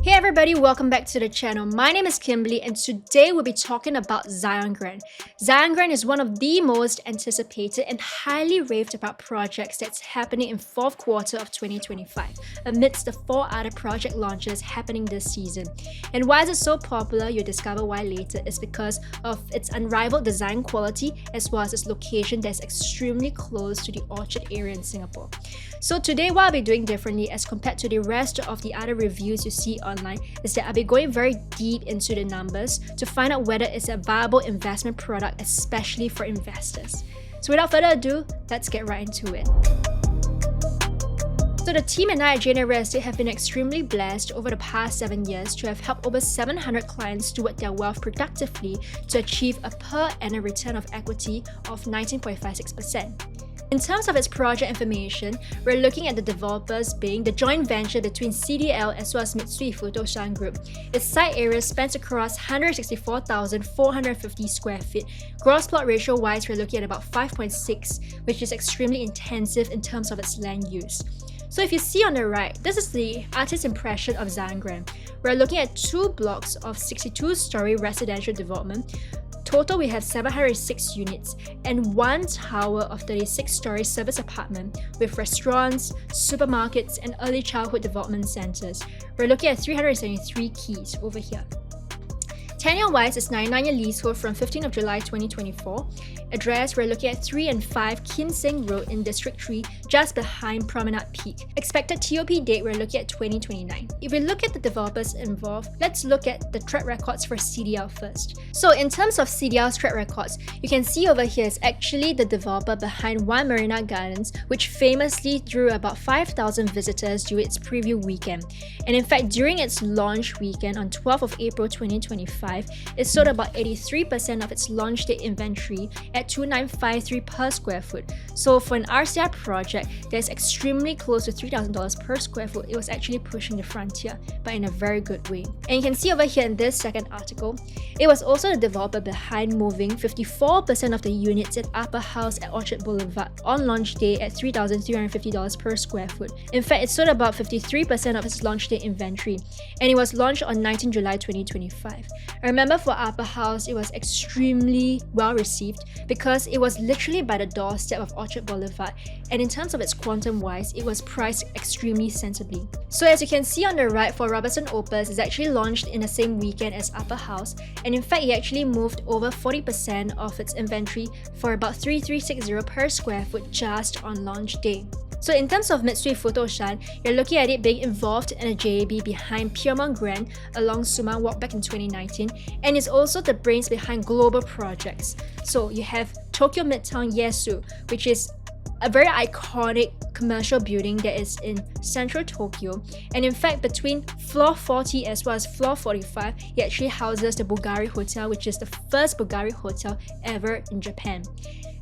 Hey everybody, welcome back to the channel. My name is Kimberly and today we'll be talking about Zyon Grand. Zyon Grand is one of the most anticipated and highly raved about projects that's happening in fourth quarter of 2025 amidst the 4 other project launches happening this season. And why is it so popular? You'll discover why later. It's because of its unrivaled design quality as well as its location that's extremely close to the Orchard area in Singapore. So today what I'll be doing differently as compared to the rest of the other reviews you see online is that I'll be going very deep into the numbers to find out whether it's a viable investment product, especially for investors. So without further ado, let's get right into it. So the team and I at Zyon Real Estate have been extremely blessed over the past 7 years to have helped over 700 clients steward their wealth productively to achieve a per annum return of equity of 19.56%. In terms of its project information, we're looking at the developers being the joint venture between CDL as well as Mitsui Fudosan Group. Its site area spans across 164,450 square feet. Gross plot ratio wise, we're looking at about 5.6, which is extremely intensive in terms of its land use. So if you see on the right, this is the artist's impression of Zyon Grand. We're looking at 2 blocks of 62-story residential development. Total, we have 706 units and 1 tower of 36-story service apartment with restaurants, supermarkets, and early childhood development centers. We're looking at 373 keys over here. Tenure-wise, it's 99-year leasehold from 15th of July 2024. Address, we're looking at 3 and 5 Kim Seng Road in District 3, just behind Promenade Peak. Expected TOP date, we're looking at 2029. If we look at the developers involved, let's look at the track records for CDL first. So in terms of CDL's track records, you can see over here is actually the developer behind One Marina Gardens, which famously drew about 5,000 visitors during its preview weekend. And in fact, during its launch weekend on 12th of April 2025, it sold about 83% of its launch day inventory at 2,953 per square foot. So for an RCR project that's extremely close to $3,000 per square foot, it was actually pushing the frontier, but in a very good way. And you can see over here in this second article, it was also the developer behind moving 54% of the units at UpperHouse at Orchard Boulevard on launch day at $3,350 per square foot. In fact, it sold about 53% of its launch day inventory, and it was launched on 19 July 2025. I remember for UpperHouse, it was extremely well received because it was literally by the doorstep of Orchard Boulevard, and in terms of its quantum wise, it was priced extremely sensibly. So as you can see on the right, for Robertson Opus, it's actually launched in the same weekend as UpperHouse, and in fact, it actually moved over 40% of its inventory for about 3,360 per square foot just on launch day. So in terms of Mitsui Fudosan, you're looking at it being involved in a JAB behind Zyon Grand along Sumang Walk back in 2019, and is also the brains behind global projects. So you have Tokyo Midtown Yaesu, which is a very iconic commercial building that is in central Tokyo, and in fact between floor 40 as well as floor 45, it actually houses the Bulgari Hotel, which is the first Bulgari hotel ever in Japan.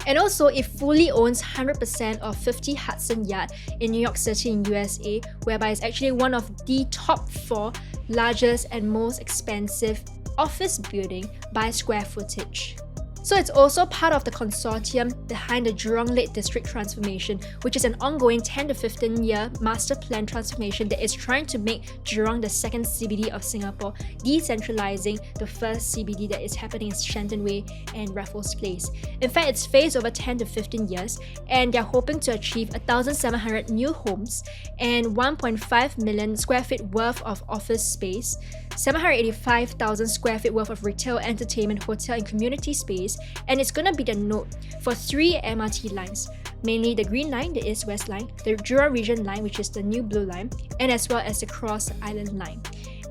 And also, it fully owns 100% of 50 Hudson Yard in New York City in USA, whereby it's actually one of the top 4 largest and most expensive office building by square footage. So it's also part of the consortium behind the Jurong Lake District transformation, which is an ongoing 10 to 15 year master plan transformation that is trying to make Jurong the second CBD of Singapore, decentralizing the first CBD that is happening in Shenton Way and Raffles Place. In fact, it's phased over 10 to 15 years, and they're hoping to achieve 1,700 new homes and 1.5 million square feet worth of office space, 785,000 square feet worth of retail, entertainment, hotel, and community space, and it's going to be the node for 3 MRT lines, mainly the Green Line, the East-West Line, the Jurong Region Line, which is the new Blue Line, and as well as the Cross Island Line.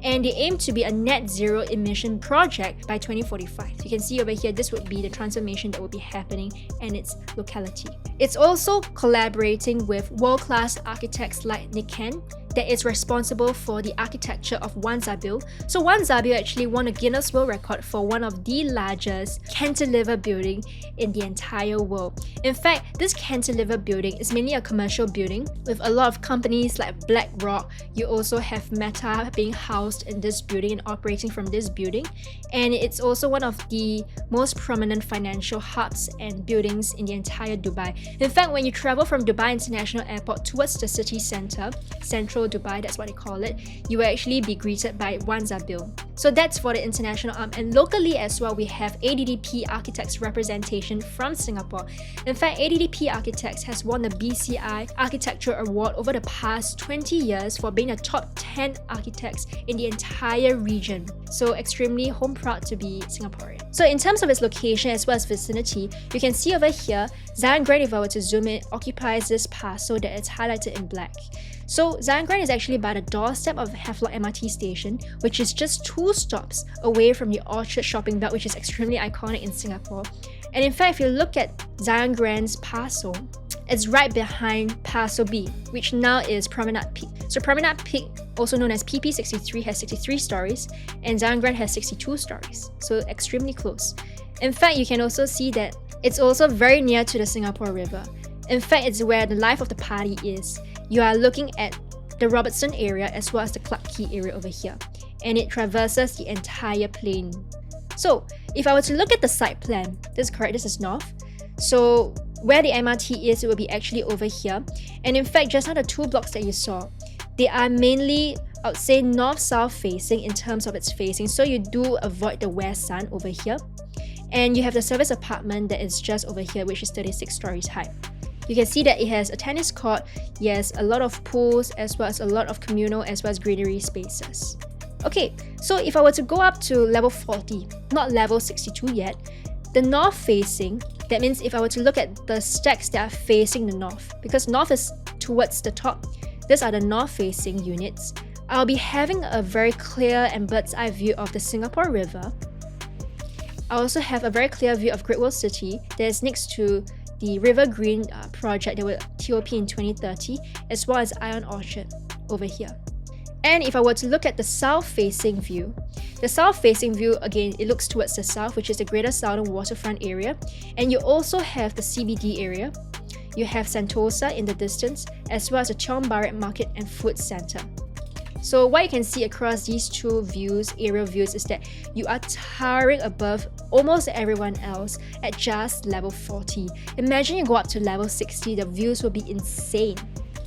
And they aim to be a net zero emission project by 2045. You can see over here, this would be the transformation that will be happening in its locality. It's also collaborating with world-class architects like Nick Ken, that is responsible for the architecture of One Zabil. So One Zabil actually won a Guinness World Record for one of the largest cantilever building in the entire world. In fact, this cantilever building is mainly a commercial building with a lot of companies like BlackRock. You also have Meta being housed in this building and operating from this building. And it's also one of the most prominent financial hubs and buildings in the entire Dubai. In fact, when you travel from Dubai International Airport towards the city center, central Metro Dubai, that's what they call it, you will actually be greeted by one Zabil. So that's for the international arm. And locally as well, we have ADDP Architects representation from Singapore. In fact, ADDP Architects has won the BCI Architecture Award over the past 20 years for being the top 10 architects in the entire region. So extremely home proud to be Singaporean. So in terms of its location as well as vicinity, you can see over here, Zyon Grand, if I were to zoom in, occupies this parcel that is highlighted in black. So Zyon Grand is actually by the doorstep of Havelock MRT station, which is just 2 stops away from the Orchard shopping belt, which is extremely iconic in Singapore. And in fact, if you look at Zyon Grand's parcel, it's right behind Parcel B, which now is Promenade Peak. So Promenade Peak, also known as PP63, has 63 stories, and Zyon Grand has 62 stories. So extremely close. In fact, you can also see that it's also very near to the Singapore River. In fact, it's where the life of the party is. You are looking at the Robertson area as well as the Clarke Quay area over here, and it traverses the entire plain. So if I were to look at the site plan, this is correct, this is north. So where the MRT is, it will be actually over here. And in fact, just now the 2 blocks that you saw, they are mainly, I would say, north-south facing in terms of its facing. So you do avoid the west sun over here. And you have the service apartment that is just over here, which is 36 stories high. You can see that it has a tennis court, yes, a lot of pools, as well as a lot of communal as well as greenery spaces. Okay, so if I were to go up to level 40, not level 62 yet, the north facing, that means if I were to look at the stacks that are facing the north, because north is towards the top, these are the north facing units, I'll be having a very clear and bird's eye view of the Singapore River. I also have a very clear view of Great World City that is next to the River Green project that will TOP in 2030, as well as Ion Orchard over here. And if I were to look at the south-facing view, the south-facing view, again, it looks towards the south, which is the Greater Southern Waterfront area. And you also have the CBD area. You have Sentosa in the distance, as well as the Tiong Bahru Market and Food Centre. So what you can see across these 2 views, aerial views, is that you are towering above almost everyone else at just level 40. Imagine you go up to level 60, the views will be insane.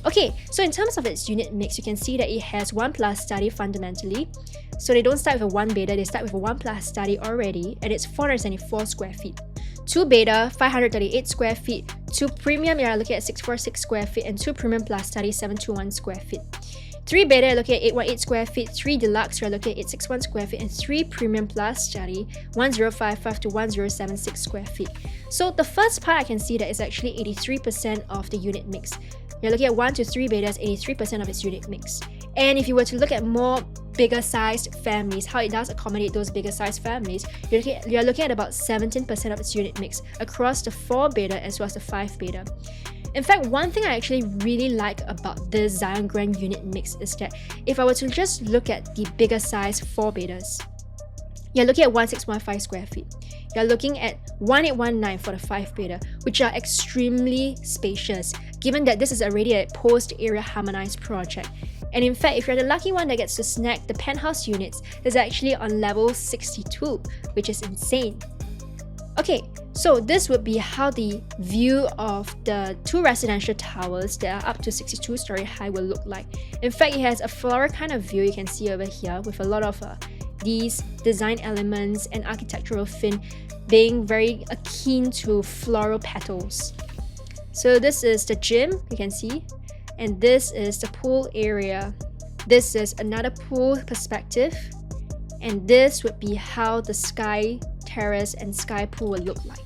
Okay, so in terms of its unit mix, you can see that it has 1 plus study fundamentally. So they don't start with a 1 beta, they start with a 1 plus study already, and it's 474 square feet. 2 beta, 538 square feet. 2 premium, you're looking at 646 square feet, and 2 premium plus study, 721 square feet. 3 beta, you're looking at 818 square feet. 3 deluxe, you're looking at 861 square feet, and 3 premium plus study, 1055 to 1076 square feet. So the first part I can see that is actually 83% of the unit mix. You're looking at 1 to 3 betas, 83% of its unit mix. And if you were to look at more bigger sized families, how it does accommodate those bigger sized families, you're looking at about 17% of its unit mix across the 4 beta as well as the 5 beta. In fact, one thing I actually really like about this Zyon Grand unit mix is that if I were to just look at the bigger size 4 betas, you're looking at 1615 square feet. You're looking at 1819 for the 5 beta, which are extremely spacious, given that this is already a post-area harmonized project. And in fact, if you're the lucky one that gets to snag the penthouse units, it's actually on level 62, which is insane. Okay, so this would be how the view of the 2 residential towers that are up to 62 story high will look like. In fact, it has a floral kind of view you can see over here with a lot of these design elements and architectural fin being very akin to floral petals. So this is the gym, you can see, and this is the pool area. This is another pool perspective, and this would be how the sky terrace and sky pool will look like.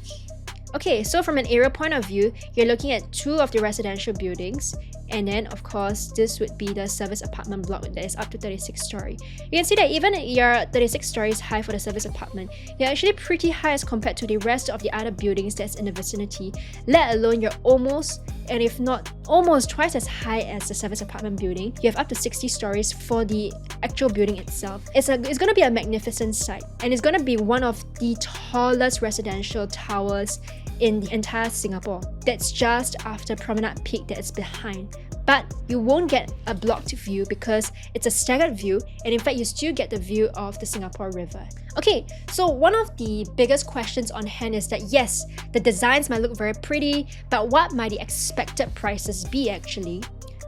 Okay, so from an aerial point of view, you're looking at 2 of the residential buildings, and then of course this would be the service apartment block that is up to 36 story. You can see that even if you're 36 stories high for the service apartment, you're actually pretty high as compared to the rest of the other buildings that's in the vicinity, let alone you're almost, and if not almost twice as high as the service apartment building. You have up to 60 stories for the actual building itself. It's going to be a magnificent site, and it's going to be one of the tallest residential towers in the entire Singapore. That's just after Promenade Peak that is behind. But you won't get a blocked view because it's a staggered view, and in fact you still get the view of the Singapore River. Okay, so one of the biggest questions on hand is that yes, the designs might look very pretty, but what might the expected prices be actually?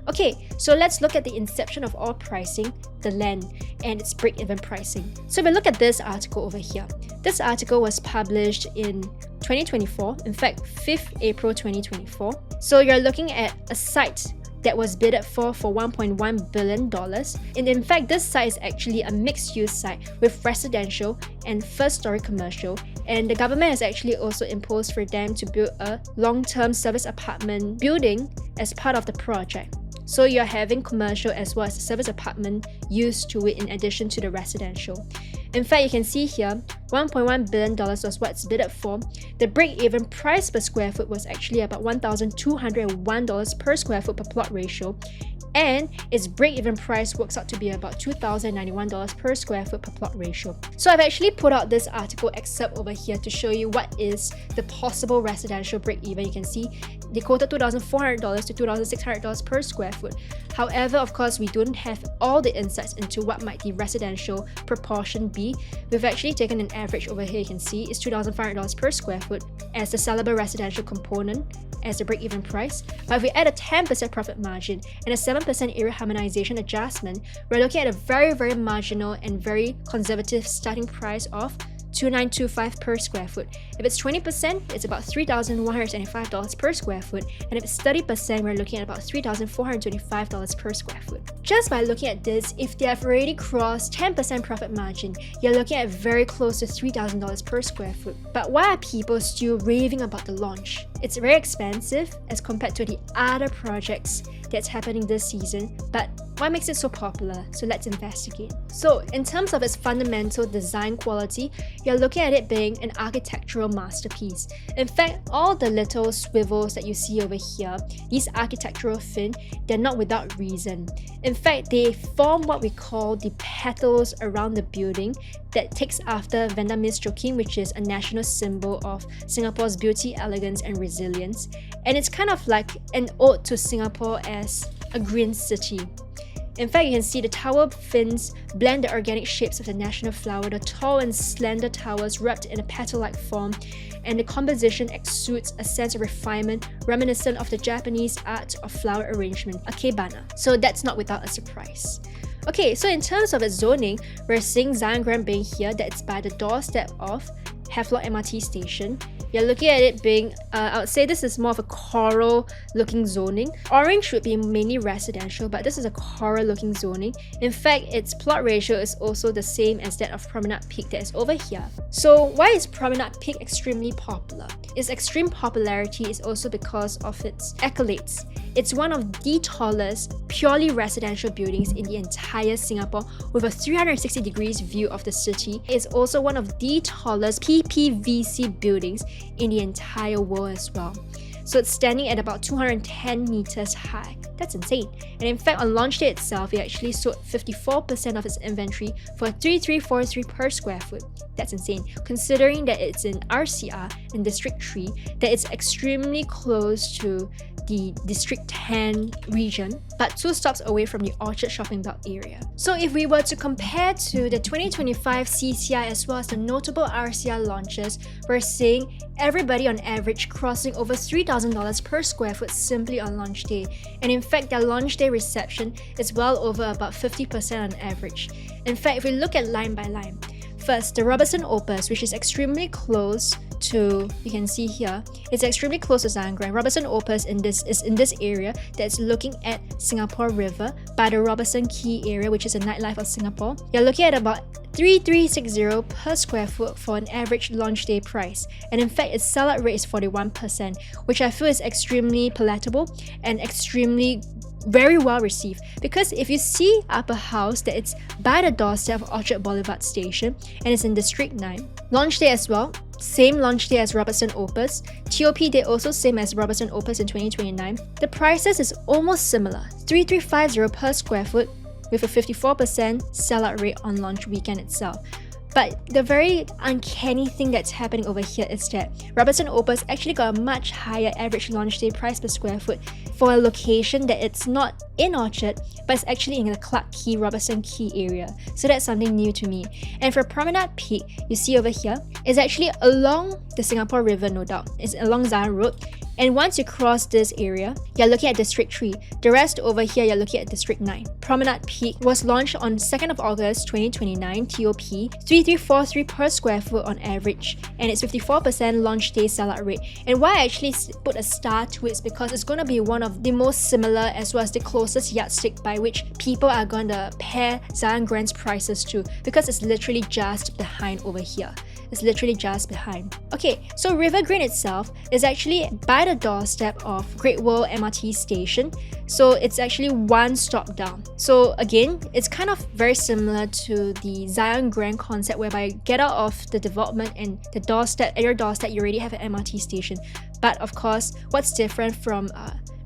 Okay, so let's look at the inception of all pricing, the land, and its break-even pricing. So if we look at this article over here, this article was published in 2024, in fact 5th April 2024. So you're looking at a site that was bidded for $1.1 billion. And in fact, this site is actually a mixed-use site with residential and first-story commercial. And the government has actually also imposed for them to build a long-term service apartment building as part of the project. So you're having commercial as well as the service apartment used to it in addition to the residential. In fact, you can see here, $1.1 billion was what's bidded for. The break-even price per square foot was actually about $1,201 per square foot per plot ratio. And its break-even price works out to be about $2,091 per square foot per plot ratio. So I've actually put out this article excerpt over here to show you what is the possible residential break-even. You can see they quoted $2,400 to $2,600 per square foot. However, of course, we don't have all the insights into what might the residential proportion be. We've actually taken an average over here. You can see it's $2,500 per square foot as the sellable residential component as the break-even price. But if we add a 10% profit margin and a 7% area harmonization adjustment, we're looking at a very, very marginal and very conservative starting price of $2,925 per square foot. If it's 20%, it's about $3,175 per square foot, and if it's 30%, we're looking at about $3,425 per square foot. Just by looking at this, if they have already crossed 10% profit margin, you're looking at very close to $3,000 per square foot. But why are people still raving about the launch? It's very expensive as compared to the other projects that's happening this season, but what makes it so popular? So let's investigate. So in terms of its fundamental design quality, you're looking at it being an architectural masterpiece. In fact, all the little swivels that you see over here, these architectural fin, they're not without reason. In fact, they form what we call the petals around the building that takes after Vanda Miss Joaquim, which is a national symbol of Singapore's beauty, elegance, and resilience. And it's kind of like an ode to Singapore as a green city. In fact, you can see the tower fins blend the organic shapes of the national flower, the tall and slender towers wrapped in a petal-like form, and the composition exudes a sense of refinement reminiscent of the Japanese art of flower arrangement, akebana. So that's not without a surprise. Okay, so in terms of its zoning, we're seeing Zyon Grand being here, that it's by the doorstep of Havelock MRT station. You're looking at it being, I would say this is more of a coral looking zoning. Orange would be mainly residential, but this is a coral looking zoning. In fact, its plot ratio is also the same as that of Promenade Peak that is over here. So why is Promenade Peak extremely popular? Its extreme popularity is also because of its accolades. It's one of the tallest, purely residential buildings in the entire Singapore with a 360 degrees view of the city. It's also one of the tallest PPVC buildings in the entire world as well. So it's standing at about 210 meters high. That's insane. And in fact, on launch day itself, it actually sold 54% of its inventory for $3,343 per square foot. That's insane, considering that it's in RCR in District 3, that it's extremely close to the District 10 region, but 2 stops away from the Orchard shopping belt area. So if we were to compare to the 2025 CCI as well as the notable RCR launches, we're seeing everybody on average crossing over $3,000 per square foot simply on launch day. And in fact, their launch day reception is well over about 50% on average. In fact, if we look at line by line, first, the Robertson Opus, which is extremely close to, you can see here, it's extremely close to Zyon Grand. Robertson Opus is in this area that's looking at Singapore River by the Robertson Quay area, which is a nightlife of Singapore. You're looking at about $3,360 per square foot for an average launch day price. And in fact, its sellout rate is 41%, which I feel is extremely palatable and extremely very well received, because if you see UpperHouse, that it's by the doorstep of Orchard Boulevard Station and it's in District 9. Launch day as well, same launch day as Robertson Opus. TOP day also same as Robertson Opus in 2029. The prices is almost similar, $3,350 per square foot with a 54% sellout rate on launch weekend itself. But the very uncanny thing that's happening over here is that Robertson Opus actually got a much higher average launch day price per square foot for a location that it's not in Orchard, but it's actually in the Clarke Quay, Robertson Quay area. So that's something new to me. And for Promenade Peak, you see over here, it's actually along the Singapore River, no doubt. It's along Zyon Road. And once you cross this area, you're looking at District 3. The rest over here, you're looking at District 9. Promenade Peak was launched on 2nd of August 2029, TOP, 3343 per square foot on average, and it's 54% launch day sellout rate. And why I actually put a star to it is because it's going to be one of the most similar as well as the closest yardstick by which people are going to pair Zyon Grand's prices to, because it's literally just behind over here. It's literally just behind. Okay, so River Green itself is actually by the doorstep of Great World MRT station. So it's actually one stop down. So again, it's kind of very similar to the Zyon Grand concept, whereby you get out of the development and the doorstep, at your doorstep you already have an MRT station. But of course, what's different from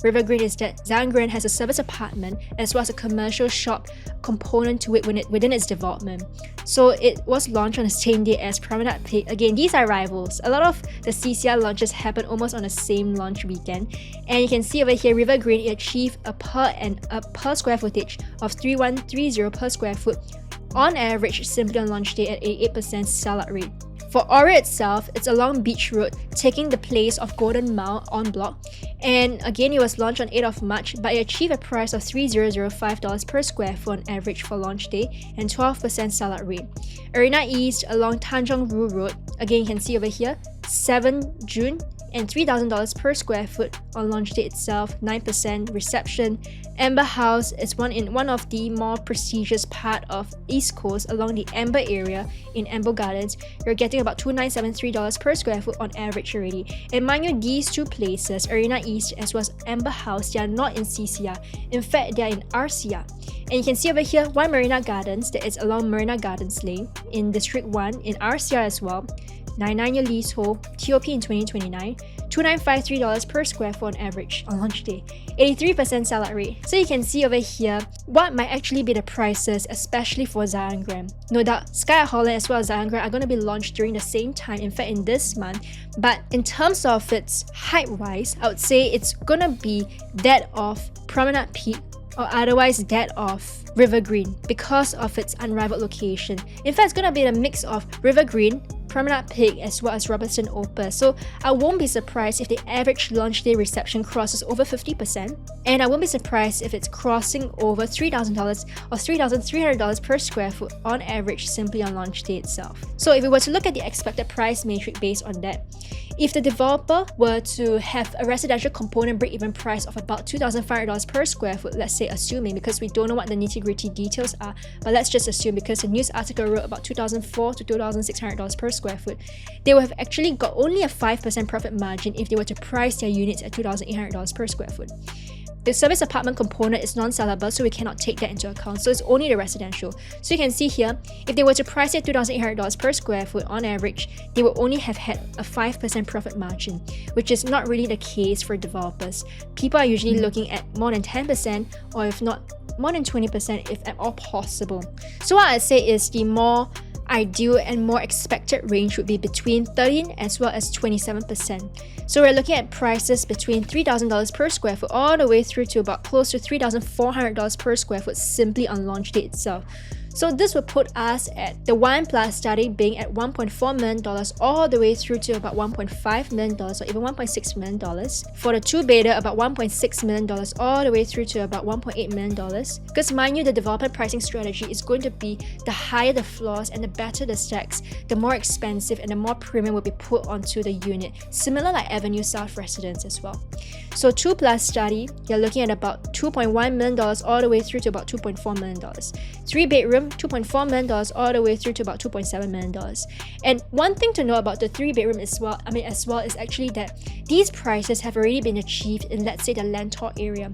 River Green is that Zyon Grand has a service apartment as well as a commercial shop component to it within its development. So it was launched on the same day as Promenade Peak. Again, these are rivals. A lot of the CCR launches happen almost on the same launch weekend. And you can see over here, River Green achieved a per square footage of 3130 per square foot on average simply on launch day at 88% sellout rate. For Aura itself, it's along Beach Road, taking the place of Golden Mile en bloc. And again, it was launched on 8th of March, but it achieved a price of $3,005 per square foot on average for launch day and 12% sellout rate. Arena East along Tanjong Rhu Road, again you can see over here, 7 June and $3,000 per square foot on launch day itself, 9% reception. Amber House is one of the more prestigious part of East Coast along the Amber area in Amber Gardens. You're getting about $2,973 per square foot on average already. And mind you, these two places, Arena East as well as Amber House, they are not in CCR. In fact, they are in RCR. And you can see over here, One Marina Gardens that is along Marina Gardens Lane in District 1 in RCR as well. 99-year leasehold, TOP in 2029, $2,953 per square foot on average on launch day, 83% sellout rate. So you can see over here what might actually be the prices, especially for Zyon Grand. No doubt, Sky Holland as well as Zyon Grand are going to be launched during the same time, in fact in this month. But in terms of its height-wise, I would say it's going to be that of Promenade Peak or otherwise that of River Green because of its unrivaled location. In fact, it's going to be a mix of River Green, Promenade Peak as well as Robertson Opus. So I won't be surprised if the average launch day reception crosses over 50%, and I won't be surprised if it's crossing over $3,000 or $3,300 per square foot on average simply on launch day itself. So if we were to look at the expected price matrix based on that, if the developer were to have a residential component break-even price of about $2,500 per square foot, let's say assuming, because we don't know what the nitty-gritty details are, but let's just assume because the news article wrote about $2,400 to $2,600 per square foot, they would have actually got only a 5% profit margin if they were to price their units at $2,800 per square foot. The service apartment component is non-sellable, so we cannot take that into account, so it's only the residential. So you can see here, if they were to price it at $2,800 per square foot on average, they would only have had a 5% profit margin, which is not really the case for developers. People are usually looking at more than 10%, or if not, more than 20% if at all possible. So what I'd say is the more ideal and more expected range would be between 13 as well as 27%. So we're looking at prices between $3,000 per square foot all the way through to about close to $3,400 per square foot simply on launch day itself. So this would put us at the 1 plus starting being at $1.4 million all the way through to about $1.5 million or even $1.6 million. For the 2 beta, about $1.6 million all the way through to about $1.8 million. Because mind you, the development pricing strategy is going to be the higher the floors and the better the stacks, the more expensive and the more premium will be put onto the unit. Similar like Avenue South Residence as well. So 2 plus study, you're looking at about $2.1 million all the way through to about $2.4 million. 3 bedroom, $2.4 million all the way through to about $2.7 million. And one thing to know about the 3 bedroom as well is actually that these prices have already been achieved in, let's say, the Lentor area.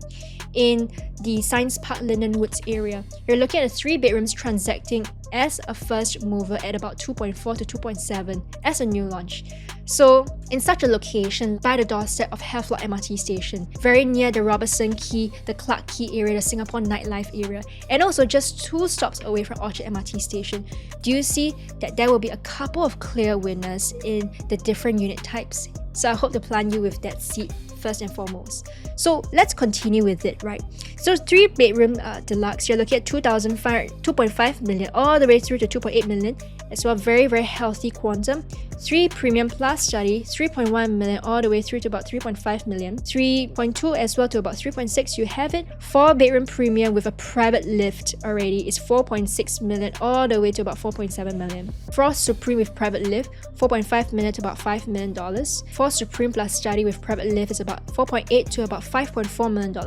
In the Science Park Lindenwoods area, you're looking at the 3 bedrooms transacting as a first mover at about 2.4 to 2.7 as a new launch. So in such a location by the doorstep of Havelock MRT station, very near the Robertson Quay, the Clarke Quay area, the Singapore nightlife area, and also just 2 stops away from Orchard MRT station, do you see that there will be a couple of clear winners in the different unit types? So I hope to plan you with that seat first and foremost. So let's continue with it, right? So 3 bedroom deluxe, you're looking at $2.5 million all the way through to $2.8 million as well. Very, very healthy quantum. 3 Premium Plus study, 3.1 million all the way through to about 3.5 million. 3.2 as well to about 3.6, you have it. 4 Bedroom Premium with a private lift already is 4.6 million all the way to about 4.7 million. 4 Supreme with private lift, 4.5 million to about $5 million. 4 Supreme Plus study with private lift is about 4.8 to about $5.4 million.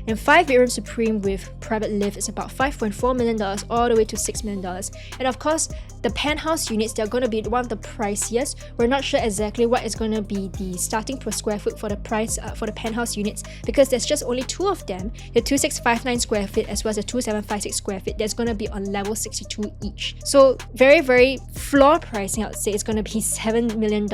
And 5 Bedroom Supreme with private lift is about $5.4 million all the way to $6 million. And of course, the penthouse units, they're going to be one of the priciest. We're not sure exactly what is going to be the starting per square foot for the price for the penthouse units, because there's just only 2 of them, the 2659 square feet as well as the 2756 square feet. That's going to be on level 62 each. So very floor pricing, I would say, is going to be $7 million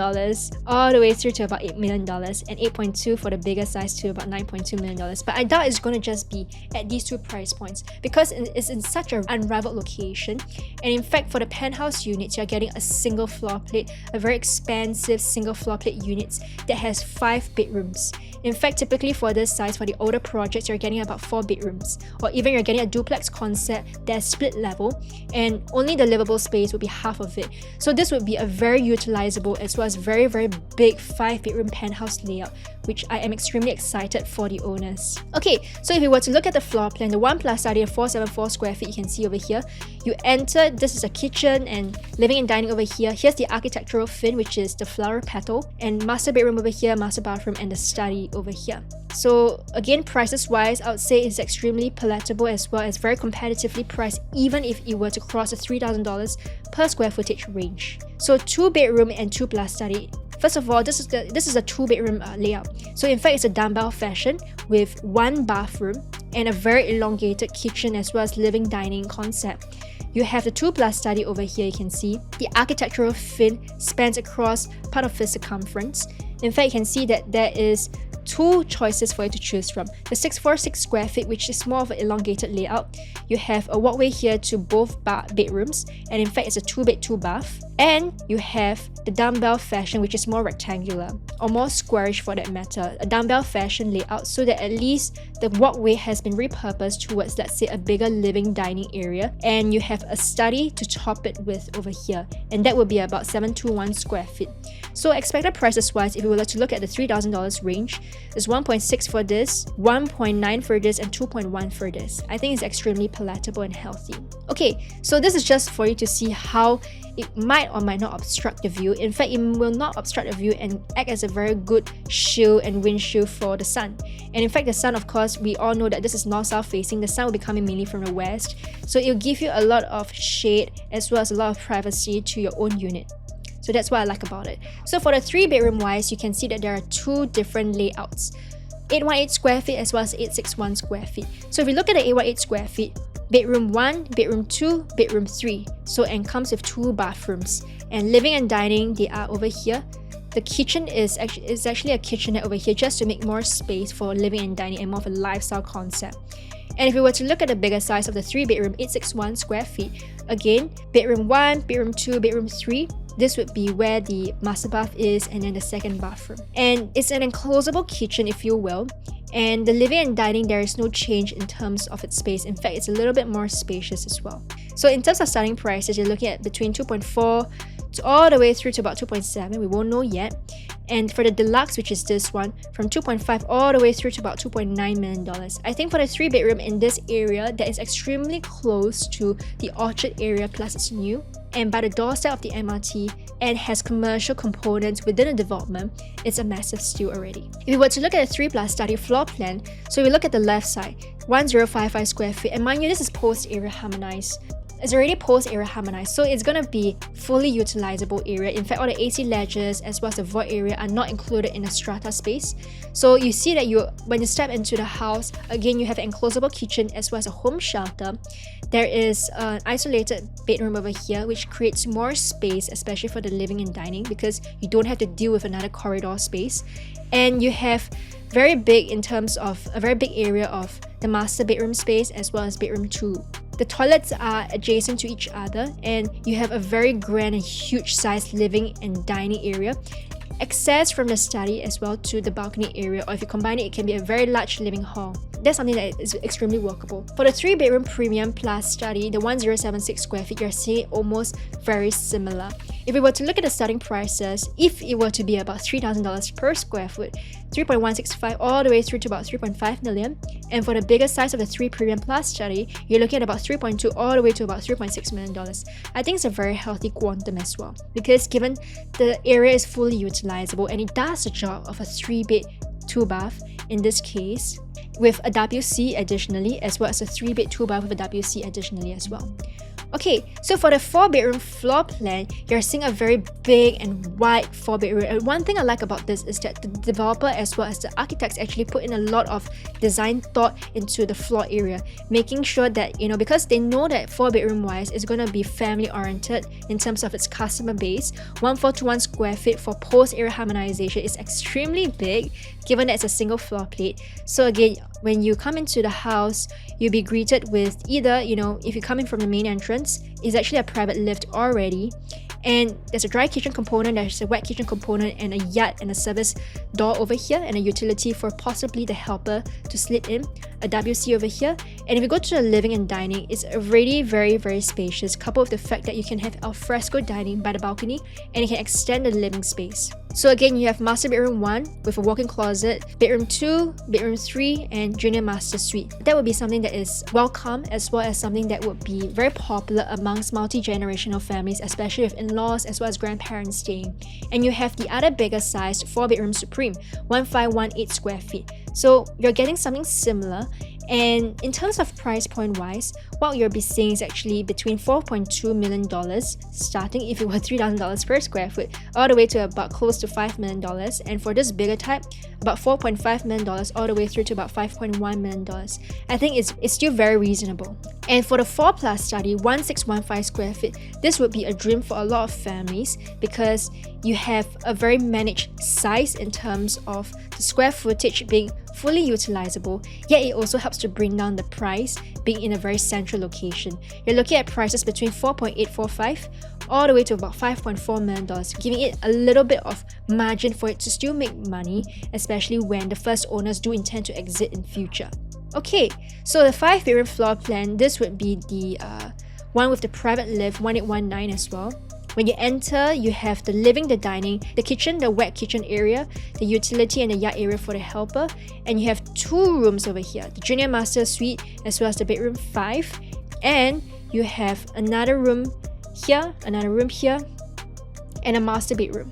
all the way through to about $8 million, and 8.2 for the bigger size to about $9.2 million. But I doubt it's going to just be at these 2 price points, because it's in such an unrivaled location. And in fact, for the penthouse units, you're getting a single floor plate, a very expansive single floor plate units that has 5 bedrooms. In fact, typically for this size, for the older projects, you're getting about 4 bedrooms, or even you're getting a duplex concept that's split level, and only the livable space would be half of it. So this would be a very utilizable as well as very big 5-bedroom penthouse layout, which I am extremely excited for the owners. Okay, so if you were to look at the floor plan, the 1 plus study of 474 square feet, you can see over here. You enter, this is a kitchen and living and dining over here. Here's the architectural fin, which is the flower petal, and master bedroom over here, master bathroom, and the study over here. So again, prices wise, I would say it's extremely palatable as well as very competitively priced, even if it were to cross the $3,000 per square footage range. So 2 bedroom and 2 plus study. First of all, this is a 2-bedroom layout. So in fact, it's a dumbbell fashion with 1 bathroom and a very elongated kitchen as well as living dining concept. You have the 2 plus study over here. You can see the architectural fin spans across part of the circumference. In fact, you can see that there is 2 choices for you to choose from. The 646 square feet, which is more of an elongated layout. You have a walkway here to both bedrooms, and in fact it's a 2-bed 2-bath. And you have the dumbbell fashion, which is more rectangular or more squarish for that matter, a dumbbell fashion layout, so that at least the walkway has been repurposed towards, let's say, a bigger living dining area, and you have a study to top it with over here, and that would be about 721 square feet. So expected prices wise, if we were to look at the $3,000 range, is 1.6 for this, 1.9 for this, and 2.1 for this. I think it's extremely palatable and healthy. Okay, so this is just for you to see how it might or might not obstruct the view. In fact, it will not obstruct the view and act as a very good shield and windshield for the sun. And in fact, the sun, of course, we all know that this is north-south facing. The sun will be coming mainly from the west, so it will give you a lot of shade as well as a lot of privacy to your own unit. So that's what I like about it. So for the 3-bedroom wise, you can see that there are 2 different layouts, 818 square feet as well as 861 square feet. So if you look at the 818 square feet, bedroom 1, bedroom 2, bedroom 3, so and comes with 2 bathrooms. And living and dining, they are over here. The kitchen is actually a kitchenette over here, just to make more space for living and dining and more of a lifestyle concept. And if we were to look at the bigger size of the 3-bedroom, 861 square feet, again, bedroom 1, bedroom 2, bedroom 3, this would be where the master bath is, and then the 2nd bathroom. And it's an enclosable kitchen, if you will. And the living and dining, there is no change in terms of its space. In fact, it's a little bit more spacious as well. So in terms of starting prices, you're looking at between 2.4 to all the way through to about 2.7. We won't know yet. And for the deluxe, which is this one, from 2.5 all the way through to about $2.9 million. I think for the 3-bedroom in this area, that is extremely close to the Orchard area, plus it's new and by the doorstep of the MRT, and has commercial components within the development, it's a massive steal already. If we were to look at the 3 plus study floor plan, so we look at the left side, 1055 square feet, and mind you, this is post area harmonized. It's already post area harmonized, so it's gonna be fully utilizable area. In fact, all the AC ledges as well as the void area are not included in the strata space. So you see that when you step into the house, again, you have an enclosable kitchen as well as a home shelter. There is an isolated bedroom over here, which creates more space, especially for the living and dining, because you don't have to deal with another corridor space. And you have very big in terms of a very big area of the master bedroom space as well as bedroom 2. The toilets are adjacent to each other, and you have a very grand and huge sized living and dining area. Access from the study as well to the balcony area, or if you combine it, it can be a very large living hall. That's something that is extremely workable. For the 3-bedroom premium plus study, the 1076 square feet, you're seeing almost very similar. If we were to look at the starting prices, if it were to be about $3,000 per square foot, 3.165 all the way through to about 3.5 million. And for the bigger size of the 3 Premium Plus study, you're looking at about 3.2 all the way to about $3.6 million. I think it's a very healthy quantum as well, because given the area is fully utilizable and it does the job of a 3-bed, 2-bath in this case, with a WC additionally, as well as a 3-bed, 2-bath with a WC additionally as well. Okay, so for the 4-bedroom floor plan, you're seeing a very big and wide 4-bedroom. And one thing I like about this is that the developer as well as the architects actually put in a lot of design thought into the floor area, making sure that, because they know that 4-bedroom wise is going to be family oriented in terms of its customer base. 1421 square feet for post area harmonization is extremely big, given that it's a single floor plate. So again, when you come into the house, you'll be greeted with either, if you're coming from the main entrance, it's actually a private lift already, and there's a dry kitchen component, there's a wet kitchen component, and a yard and a service door over here, and a utility for possibly the helper to slip in, a WC over here. And if you go to the living and dining, it's already very, very spacious, coupled with the fact that you can have alfresco dining by the balcony, and you can extend the living space. So again, you have master bedroom 1 with a walk-in closet, bedroom 2, bedroom 3, and junior master suite. That would be something that is welcome, as well as something that would be very popular amongst multi-generational families, especially with in-laws as well as grandparents staying. And you have the other bigger sized 4-bedroom supreme, 1518 square feet. So you're getting something similar. And in terms of price point wise, what you'll be seeing is actually between $4.2 million, starting if it were $3,000 per square foot, all the way to about close to $5 million. And for this bigger type, about $4.5 million all the way through to about $5.1 million. I think it's still very reasonable. And for the 4 Plus study, 1615 square feet, this would be a dream for a lot of families, because you have a very managed size in terms of the square footage being fully utilizable, yet it also helps to bring down the price, being in a very central location. You're looking at prices between $4.845 all the way to about $5.4 million, giving it a little bit of margin for it to still make money, especially when the first owners do intend to exit in future. Okay, so the 5-bedroom floor plan, this would be the one with the private lift, 1819 as well. When you enter, you have the living, the dining, the kitchen, the wet kitchen area, the utility and the yard area for the helper, and you have 2 rooms over here, the junior master suite as well as the bedroom 5, and you have another room here, and a master bedroom.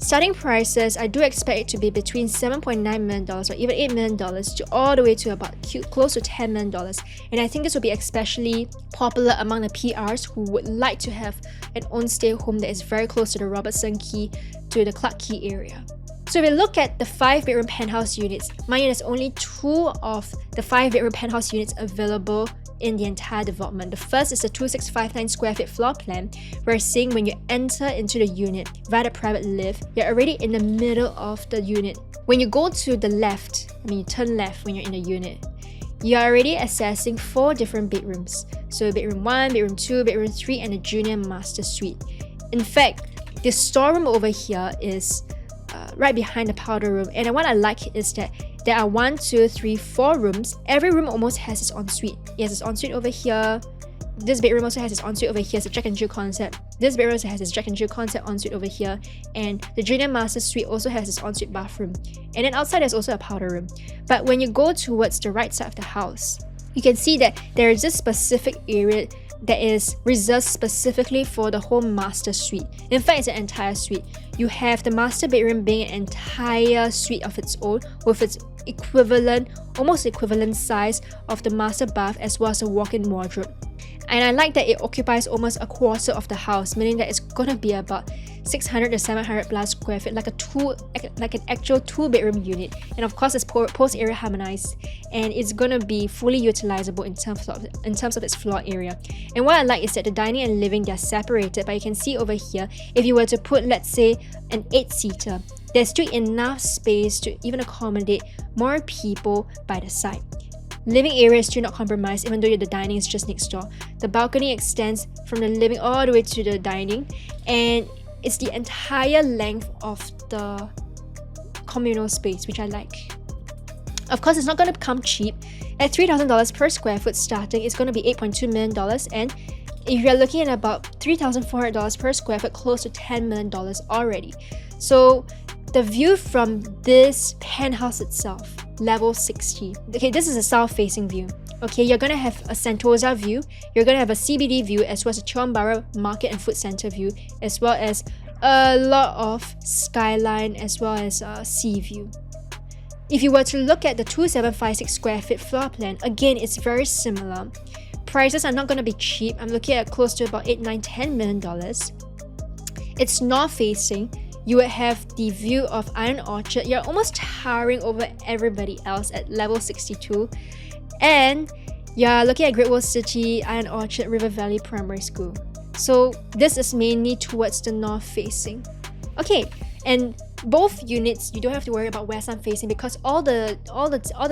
Starting prices, I do expect it to be between $7.9 million or even $8 million to all the way to about close to $10 million. And I think this will be especially popular among the PRs who would like to have an own stay home that is very close to the Robertson Quay, to the Clarke Quay area. So if we look at the 5-bedroom penthouse units, mind you, there's only 2 of the 5-bedroom penthouse units available in the entire development. The first is the 2659 square feet floor plan. We're seeing when you enter into the unit via the private lift, you're already in the middle of the unit. When you go to the left, you turn left when you're in the unit, you're already accessing 4 different bedrooms. So bedroom 1, bedroom 2, bedroom 3, and a junior master suite. In fact, the storeroom over here is right behind the powder room, and what I like is that there are 4 rooms. Every room almost has its ensuite. It has its ensuite over here. This bedroom also has its ensuite over here. It's a Jack and Jill concept. This bedroom also has its Jack and Jill concept ensuite over here, and the junior master suite also has its ensuite bathroom. And then outside there's also a powder room. But when you go towards the right side of the house, you can see that there is this specific area that is reserved specifically for the whole master suite. In fact, it's an entire suite. You have the master bedroom being an entire suite of its own, with its almost equivalent size of the master bath as well as a walk-in wardrobe. And I like that it occupies almost a quarter of the house, meaning that it's gonna be about 600 to 700 plus square feet, like an actual 2-bedroom unit. And of course, it's post area harmonized, and it's gonna be fully utilizable in terms of its floor area. And what I like is that the dining and living, they're separated, but you can see over here, if you were to put, let's say, an 8-seater, there's still enough space to even accommodate more people by the side. Living area is still not compromised, even though the dining is just next door. The balcony extends from the living all the way to the dining, and it's the entire length of the communal space, which I like. Of course, it's not going to come cheap. At $3,000 per square foot starting, it's going to be $8.2 million, and if you're looking at about $3,400 per square foot, close to $10 million already. So the view from this penthouse itself, level 60. Okay, this is a south-facing view. Okay, you're gonna have a Sentosa view, you're gonna have a CBD view, as well as a Chonbara Market and Food Center view, as well as a lot of skyline, as well as a sea view. If you were to look at the 2756 square feet floor plan, again, it's very similar. Prices are not gonna be cheap. I'm looking at close to about $8, $9, $10 million. It's north-facing. You would have the view of Iron Orchard. You're almost towering over everybody else at level 62. And you're looking at Great Wall City, Iron Orchard, River Valley Primary School. So this is mainly towards the north facing. Okay, and both units, you don't have to worry about where I'm facing because all the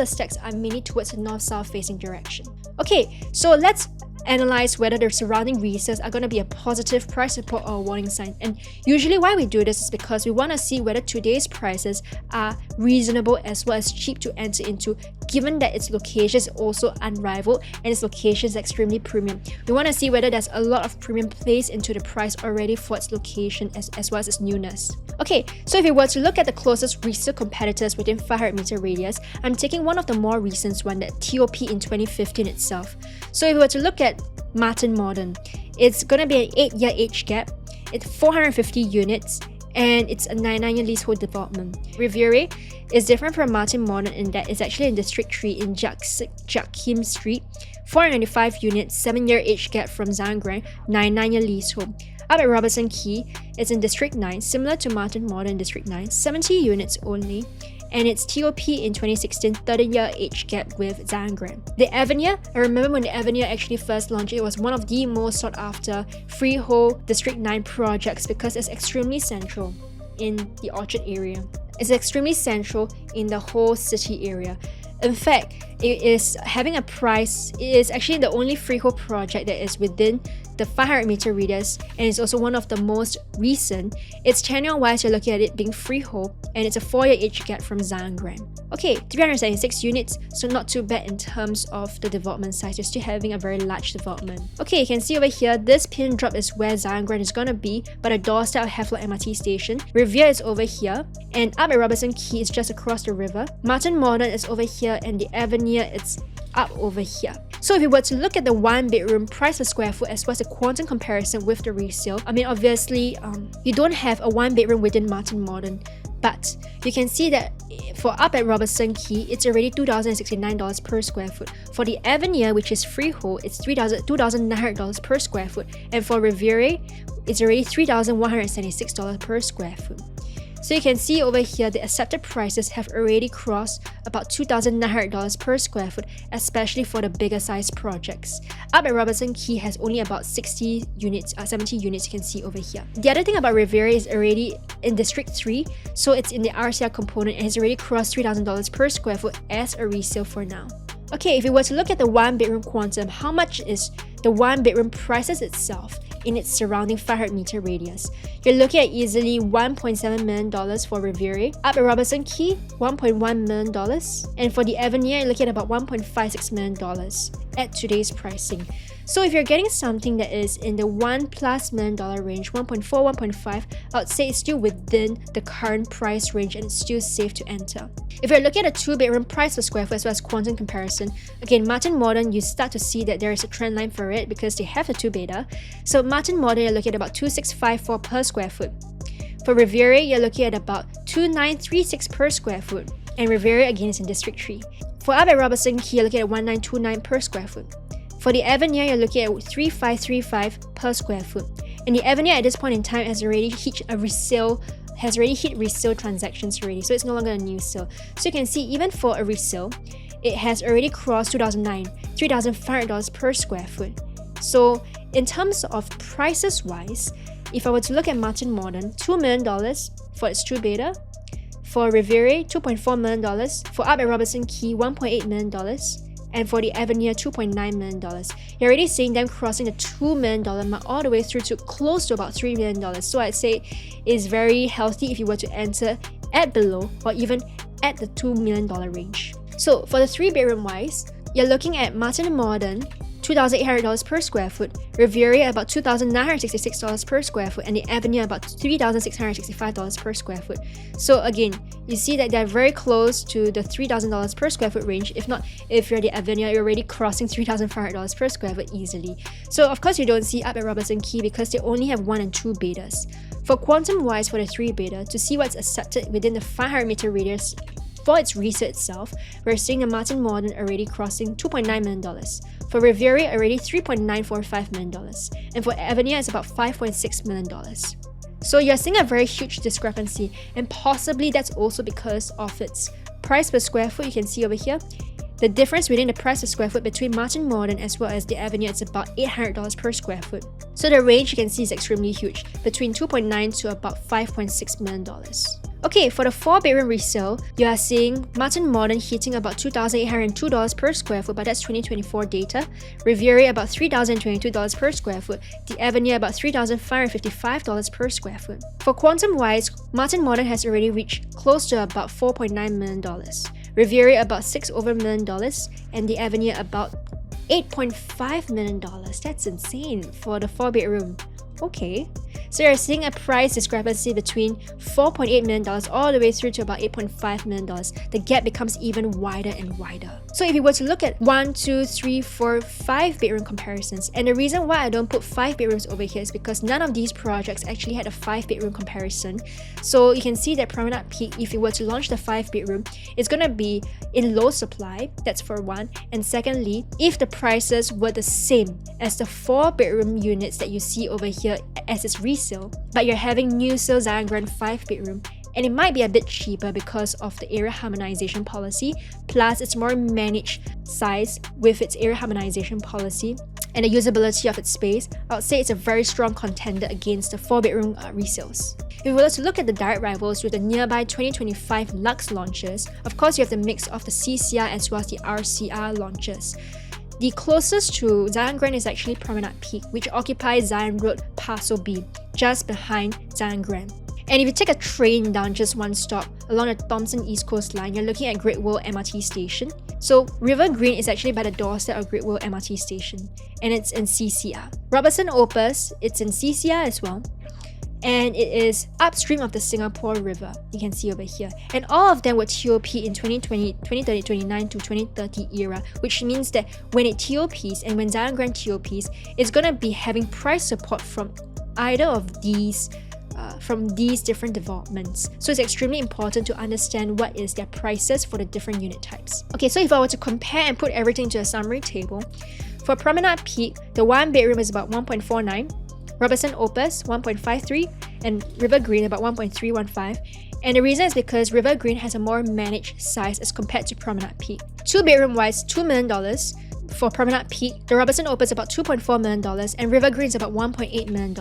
stacks are mainly towards the north-south facing direction. Okay, so let's analyze whether the surrounding resales are going to be a positive price support or a warning sign. And usually why we do this is because we want to see whether today's prices are reasonable as well as cheap to enter into, given that its location is also unrivaled and its location is extremely premium. We want to see whether there's a lot of premium placed into the price already for its location as well as its newness. Okay, so if you were to look at the closest resale competitors within 500 meter radius, I'm taking one of the more recent one, that TOP in 2015 itself. So if you were to look at Martin Modern, it's gonna be an 8-year age gap, it's 450 units, and it's a 99-year leasehold development. Riviere is different from Martin Modern in that it's actually in District 3 in Kim Street, 495 units, 7-year age gap from Zyon Grand, 99-year leasehold. Up at Robertson Quay, it's in District 9, similar to Martin Modern District 9, 70 units only, and it's TOP in 2016, 30-year age gap with Zyon Grand. The Avenue, I remember when the Avenue actually first launched, it was one of the most sought after freehold District 9 projects because it's extremely central in the Orchard area. It's extremely central in the whole city area. In fact, it is having a price, it is actually the only freehold project that is within the 500 meter radius, and it's also one of the most recent. It's tenure wise, you're looking at it being freehold, and it's a 4-year age gap from Zyon Grand. Okay, 376 units, so not too bad in terms of the development size. You're still having a very large development. Okay, you can see over here, this pin drop is where Zyon Grand is gonna be, by the doorstep of Havelock MRT station. Riviera is over here, and up at Robertson Quay is just across the river. Martin Modern is over here, and the Avenue, it's up over here. So if you were to look at the 1-bedroom price per square foot as well as a quantum comparison with the resale, I mean obviously you don't have a 1-bedroom within Martin Modern, but you can see that for up at Robertson Quay, it's already $2,069 per square foot. For the Avenue, which is freehold, it's $2,900 per square foot, and for Riviera, it's already $3,176 per square foot. So you can see over here, the accepted prices have already crossed about $2,900 per square foot, especially for the bigger size projects. Up at Robertson Quay has only about 60 units, 70 units you can see over here. The other thing about Riviera is already in District 3, so it's in the RCR component and has already crossed $3,000 per square foot as a resale for now. Okay, if you were to look at the 1-bedroom quantum, how much is the 1-bedroom prices itself in its surrounding 500 meter radius? You're looking at easily $1.7 million for Riviera. Up at Robertson Quay, $1.1 million. And for the Avenue, you're looking at about $1.56 million at today's pricing. So if you're getting something that is in the $1+ million range, 1.4, 1.5, I would say it's still within the current price range and it's still safe to enter. If you're looking at a 2-bedroom price per square foot as well as quantum comparison, again, Martin Modern, you start to see that there is a trend line for it because they have the 2-beta. So Martin Modern, you're looking at about $2,654 per square foot. For Riviera, you're looking at about $2,936 per square foot. And Riviera, again, is in District 3. For up at Robertson Quay, you're looking at $1,929 per square foot. For the Avenue, you're looking at $3,535 per square foot. And the Avenue at this point in time has already hit resale transactions already, so it's no longer a new sale. So you can see even for a resale, it has already crossed $3,500 per square foot. So in terms of prices wise, if I were to look at Martin Modern, $2 million for its 2-beta. For Riviera, $2.4 million. For up at Robertson Quay, $1.8 million. And for the Avenue, $2.9 million. You're already seeing them crossing the $2 million mark all the way through to close to about $3 million. So I'd say it's very healthy if you were to enter at below or even at the $2 million range. So for the 3-bedroom wise, you're looking at Martin Modern, $2,800 per square foot, Riviera at about $2,966 per square foot, and the Avenue at about $3,665 per square foot. So again, you see that they're very close to the $3,000 per square foot range. If not, if you're the Avenue, you're already crossing $3,500 per square foot easily. So of course you don't see up at Robertson Quay because they only have 1 and 2 betas. For quantum wise for the 3 beta, to see what's accepted within the 500 meter radius for its resale itself, we're seeing the Martin Modern already crossing $2.9 million. For Riviera, already $3.945 million. And for Avenue, it's about $5.6 million. So you're seeing a very huge discrepancy, and possibly that's also because of its price per square foot. You can see over here, the difference within the price per square foot between Martin Modern as well as the Avenue is about $800 per square foot. So the range you can see is extremely huge, between $2.9 to about $5.6 million. Okay, for the 4-bedroom resale, you are seeing Martin Modern hitting about $2,802 per square foot, but that's 2024 data. Riviera about $3,022 per square foot. The Avenue about $3,555 per square foot. For quantum wise, Martin Modern has already reached close to about $4.9 million. Riviera about $6 million, and the Avenue about $8.5 million. That's insane for the 4-bedroom. Okay, so you're seeing a price discrepancy between $4.8 million all the way through to about $8.5 million. The gap becomes even wider and wider. So if you were to look at 1, 2, 3, 4, 5 bedroom comparisons, and the reason why I don't put 5 bedrooms over here is because none of these projects actually had a 5 bedroom comparison. So you can see that Promenade Peak, if you were to launch the 5 bedroom, it's gonna be in low supply, that's for one. And secondly, if the prices were the same as the 4 bedroom units that you see over here as its resale, but you're having new sale Zyon Grand 5 bedroom, and it might be a bit cheaper because of the area harmonization policy, plus it's more managed size with its area harmonization policy and the usability of its space, I would say it's a very strong contender against the 4-bedroom resales. If we were to look at the direct rivals with the nearby 2025 Luxe launches, of course you have the mix of the CCR as well as the RCR launches. The closest to Zyon Grand is actually Promenade Peak, which occupies Zyon Road Parcel B, just behind Zyon Grand. And if you take a train down just one stop along the Thomson East Coast line, you're looking at Great World MRT Station. So River Green is actually by the doorstep of Great World MRT Station, and it's in CCR. Robertson Opus, it's in CCR as well, and it is upstream of the Singapore River, you can see over here. And all of them were TOP in 2020, 2030, 2029 to 2030 era, which means that when it TOPs and when Zyon Grand TOPs, it's going to be having price support from either of these different developments. So it's extremely important to understand what is their prices for the different unit types. Okay, so if I were to compare and put everything into a summary table, for Promenade Peak, the 1-bedroom is about 1.49, Robertson Opus 1.53, and River Green about 1.315. And the reason is because River Green has a more managed size as compared to Promenade Peak. 2-bedroom wise, $2 million. For Promenade Peak, the Robertson Opus about $2.4 million, and River Green is about $1.8 million.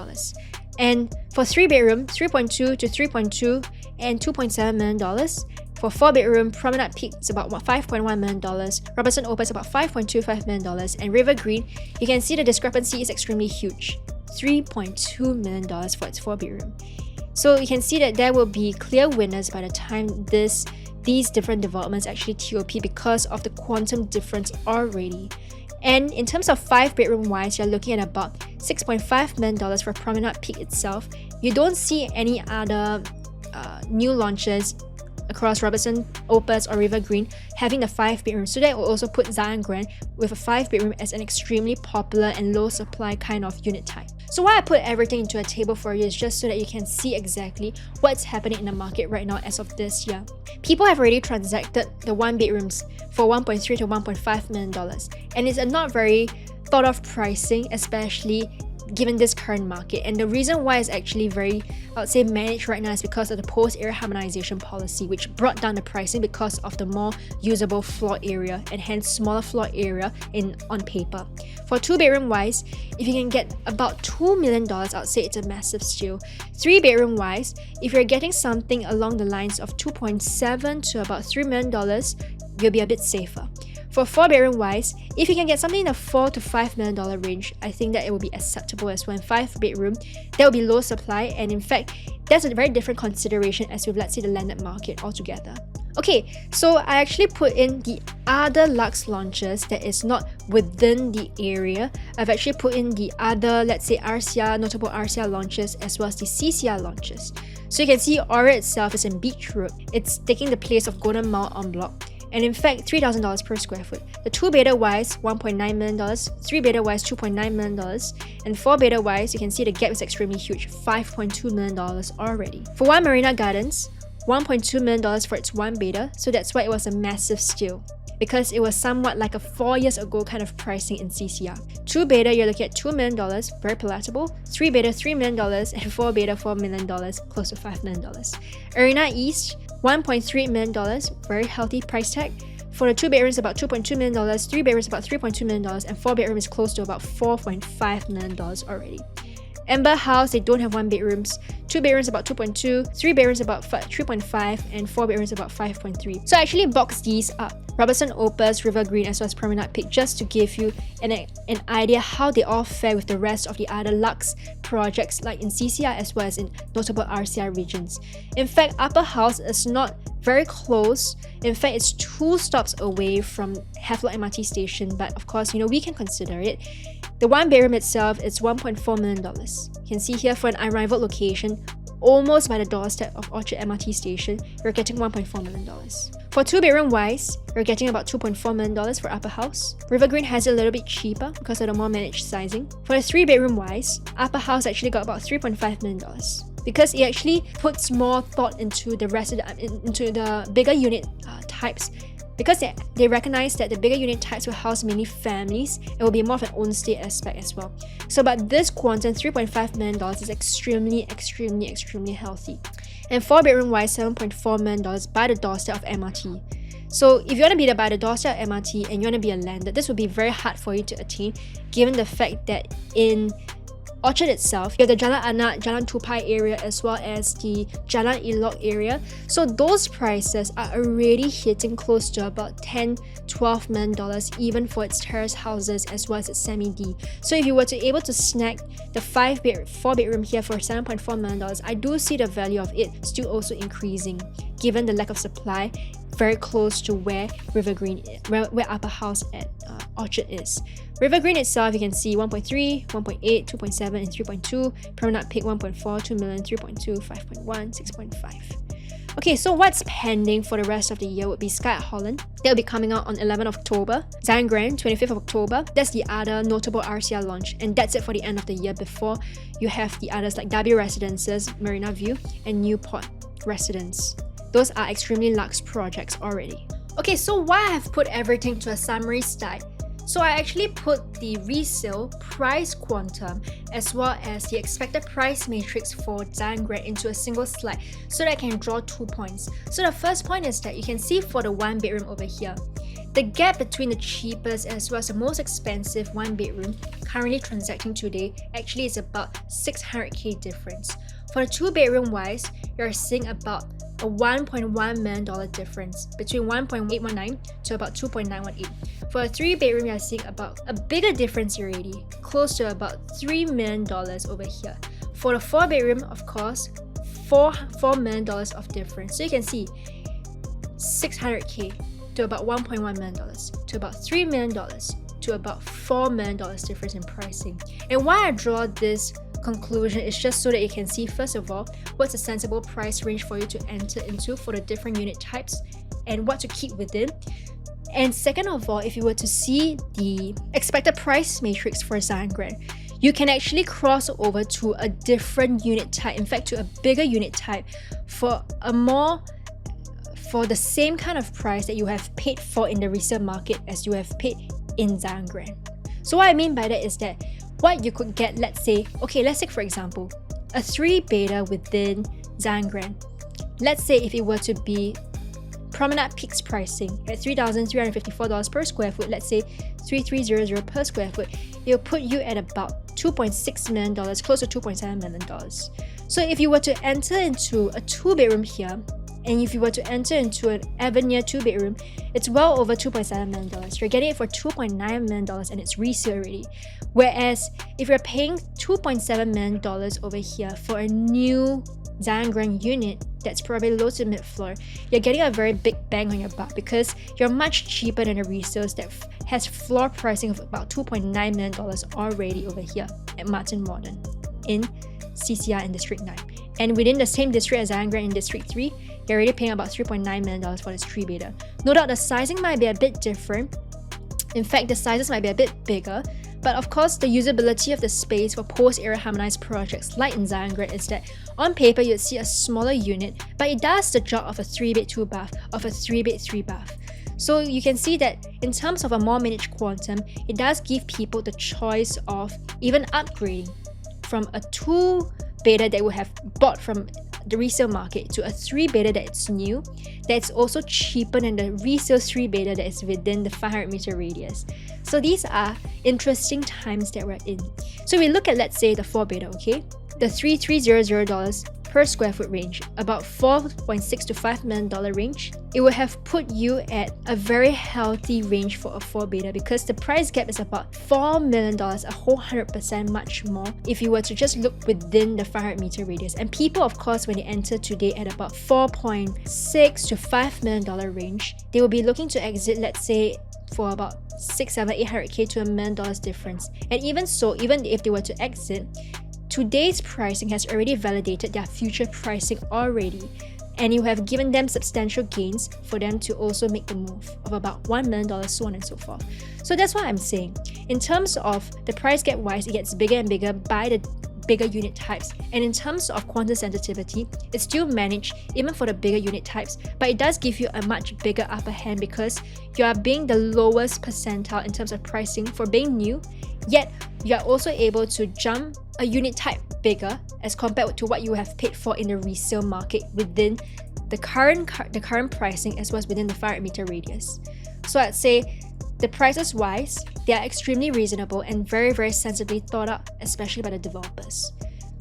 And for 3-bedroom, 3.2 to 3.2 and $2.7 million. For 4-bedroom, Promenade Peak is about $5.1 million, Robertson Opus about $5.25 million, and River Green, you can see the discrepancy is extremely huge, $3.2 million for its 4-bedroom. So you can see that there will be clear winners by the time these different developments actually TOP because of the quantum difference already. And in terms of 5-bedroom wise, you're looking at about $6.5 million for Promenade Peak itself. You don't see any other new launches across Robertson Opus or River Green having the 5-bedroom, so that will also put Zyon Grand with a 5-bedroom as an extremely popular and low supply kind of unit type. So why I put everything into a table for you is just so that you can see exactly what's happening in the market right now as of this year. People have already transacted the 1-bedrooms for $1.3 to $1.5 million, and it's a not very thought of pricing, especially given this current market. And the reason why it's actually very, I would say, managed right now is because of the post-area harmonization policy, which brought down the pricing because of the more usable floor area and hence smaller floor area on paper. For 2-bedroom wise, if you can get about $2 million, I would say it's a massive steal. 3-bedroom wise, if you're getting something along the lines of $2.7 to about $3 million, you'll be a bit safer. For 4-bedroom wise, if you can get something in the $4 to $5 million range, I think that it will be acceptable as well. In 5-bedroom, there will be low supply, and in fact, that's a very different consideration as with, let's say, the landed market altogether. Okay, so I actually put in the other Luxe launches that is not within the area. I've actually put in the other, let's say, RCR, notable RCR launches, as well as the CCR launches. So you can see Aura itself is in Beach Road. It's taking the place of Golden Mile en bloc. And in fact, $3,000 per square foot. The 2-bedder wise, $1.9 million, 3-bedder wise, $2.9 million, and 4-bedder wise, you can see the gap is extremely huge, $5.2 million already. For One Marina Gardens, $1.2 million for its 1-bedder, so that's why it was a massive steal, because it was somewhat like a 4 years ago kind of pricing in CCR. 2-bedder, you're looking at $2 million, very palatable. 3-bedder, $3 million, and 4-bedder, $4 million, close to $5 million. Arena East, $1.3 million, very healthy price tag. For the 2-bedroom is about $2.2 million, 3-bedroom is about $3.2 million, and 4-bedroom is close to about $4.5 million already. Amber House, they don't have 1-bedrooms. 2-bedrooms about 2.2, 3-bedrooms about 3.5, and 4-bedrooms about 5.3. So I actually boxed these up. Robertson Opus, River Green, as well as Promenade Peak, just to give you an idea how they all fare with the rest of the other Luxe projects like in CCR as well as in notable RCR regions. In fact, UpperHouse is not very close. In fact, it's 2 stops away from Havelock MRT station, but of course, we can consider it. The 1-bedroom itself is $1.4 million. You can see here for an unrivaled location, almost by the doorstep of Orchard MRT station, you're getting $1.4 million. For 2-bedroom wise, you're getting about $2.4 million for UpperHouse. River Green has it a little bit cheaper because of the more managed sizing. For the 3-bedroom wise, UpperHouse actually got about $3.5 million. Because it actually puts more thought into the bigger unit types. Because they recognize that the bigger unit types will house many families, it will be more of an own state aspect as well. So but this quantum, $3.5 million, is extremely healthy. And 4-bedroom wise, $7.4 million by the doorstep of MRT. So if you want to be by the doorstep of MRT and you want to be a landed, this would be very hard for you to attain, given the fact that in Orchard itself, you have the Jalan Anak, Jalan Tupai area, as well as the Jalan Elok area. So those prices are already hitting close to about $10-12 million, even for its terrace houses as well as its semi-D. So if you were to able to snag the 4-bedroom here for $7.4 million, I do see the value of it still also increasing, given the lack of supply very close to where River Green is, where UpperHouse at Orchard is. River Green itself, you can see 1.3, 1.8, 2.7, and 3.2. Promenade Peak 1.4, 2 million, 3.2, 5.1, 6.5. Okay, so what's pending for the rest of the year would be Sky at Holland. They'll be coming out on 11th October. Zyon Grand, 25th of October. That's the other notable RCR launch. And that's it for the end of the year before you have the others like Derby Residences, Marina View, and Newport Residence. Those are extremely Luxe projects already. Okay, so why I have put everything to a summary slide. So I actually put the resale price quantum as well as the expected price matrix for Zyon Grand into a single slide so that I can draw 2 points. So the first point is that you can see for the 1-bedroom over here, the gap between the cheapest as well as the most expensive 1-bedroom currently transacting today actually is about 600k difference. For the 2-bedroom wise, you're seeing about a $1.1 million difference between 1.819 to about 2.918. For a 3-bedroom, you're seeing about a bigger difference already, close to about $3 million over here. For the 4-bedroom, of course, $4 million of difference. So you can see 600k to about $1.1 million to about $3 million to about $4 million difference in pricing. And why I draw this conclusion is just so that you can see, first of all, what's a sensible price range for you to enter into for the different unit types and what to keep within. And second of all, if you were to see the expected price matrix for Zyon Grand, you can actually cross over to a different unit type, in fact to a bigger unit type for the same kind of price that you have paid for in the resale market as you have paid in Zyon Grand. So what I mean by that is that what you could get, let's say for example, a 3-bedder within Zyon Grand. Let's say if it were to be Promenade Peak's pricing at $3,354 per square foot, let's say $3,300 per square foot, it'll put you at about $2.6 million, close to $2.7 million. So if you were to enter into a 2-bedroom here, And if you were to enter into an Avenue 2-bedroom, it's well over $2.7 million. You're getting it for $2.9 million and it's resale already. Whereas if you're paying $2.7 million over here for a new Zyon Grand unit that's probably low to mid floor, you're getting a very big bang on your butt because you're much cheaper than a resales that has floor pricing of about $2.9 million already over here at Martin Modern in CCR in District 9. And within the same district as Zyon Grand in District 3, you're already paying about $3.9 million for this 3-bedder. No doubt the sizing might be a bit different. In fact, the sizes might be a bit bigger. But of course, the usability of the space for post-era harmonized projects like in Zyon Grand is that on paper you'd see a smaller unit, but it does the job of a 3-bed 2-bath, of a 3-bed 3-bath. So you can see that in terms of a more managed quantum, it does give people the choice of even upgrading from a 2-bedder that would have bought from the resale market to a 3-bedder that's new, that's also cheaper than the resale 3-bedder that is within the 500-meter radius. So these are interesting times that we're in. So we look at, let's say, the 4-bedder, okay? The $3,300 per square foot range, about $4.6 to $5 million range, it would have put you at a very healthy range for a 4-bedder because the price gap is about $4 million, a whole 100% much more if you were to just look within the 500-meter radius. And people, of course, when they enter today at about $4.6 to $5 million range, they will be looking to exit, let's say, for about $600, $700, $800K to $1 million difference. And even so, even if they were to exit, today's pricing has already validated their future pricing already, and you have given them substantial gains for them to also make the move of about $1 million, so on and so forth. So that's what I'm saying. In terms of the price gap wise, it gets bigger and bigger by the bigger unit types, and in terms of quantum sensitivity, it's still managed even for the bigger unit types, but it does give you a much bigger upper hand because you are being the lowest percentile in terms of pricing for being new, yet you are also able to jump a unit type bigger as compared to what you have paid for in the resale market within the current pricing as well as within the 500-meter radius. So I'd say the prices wise, they are extremely reasonable and very, very sensibly thought out, especially by the developers.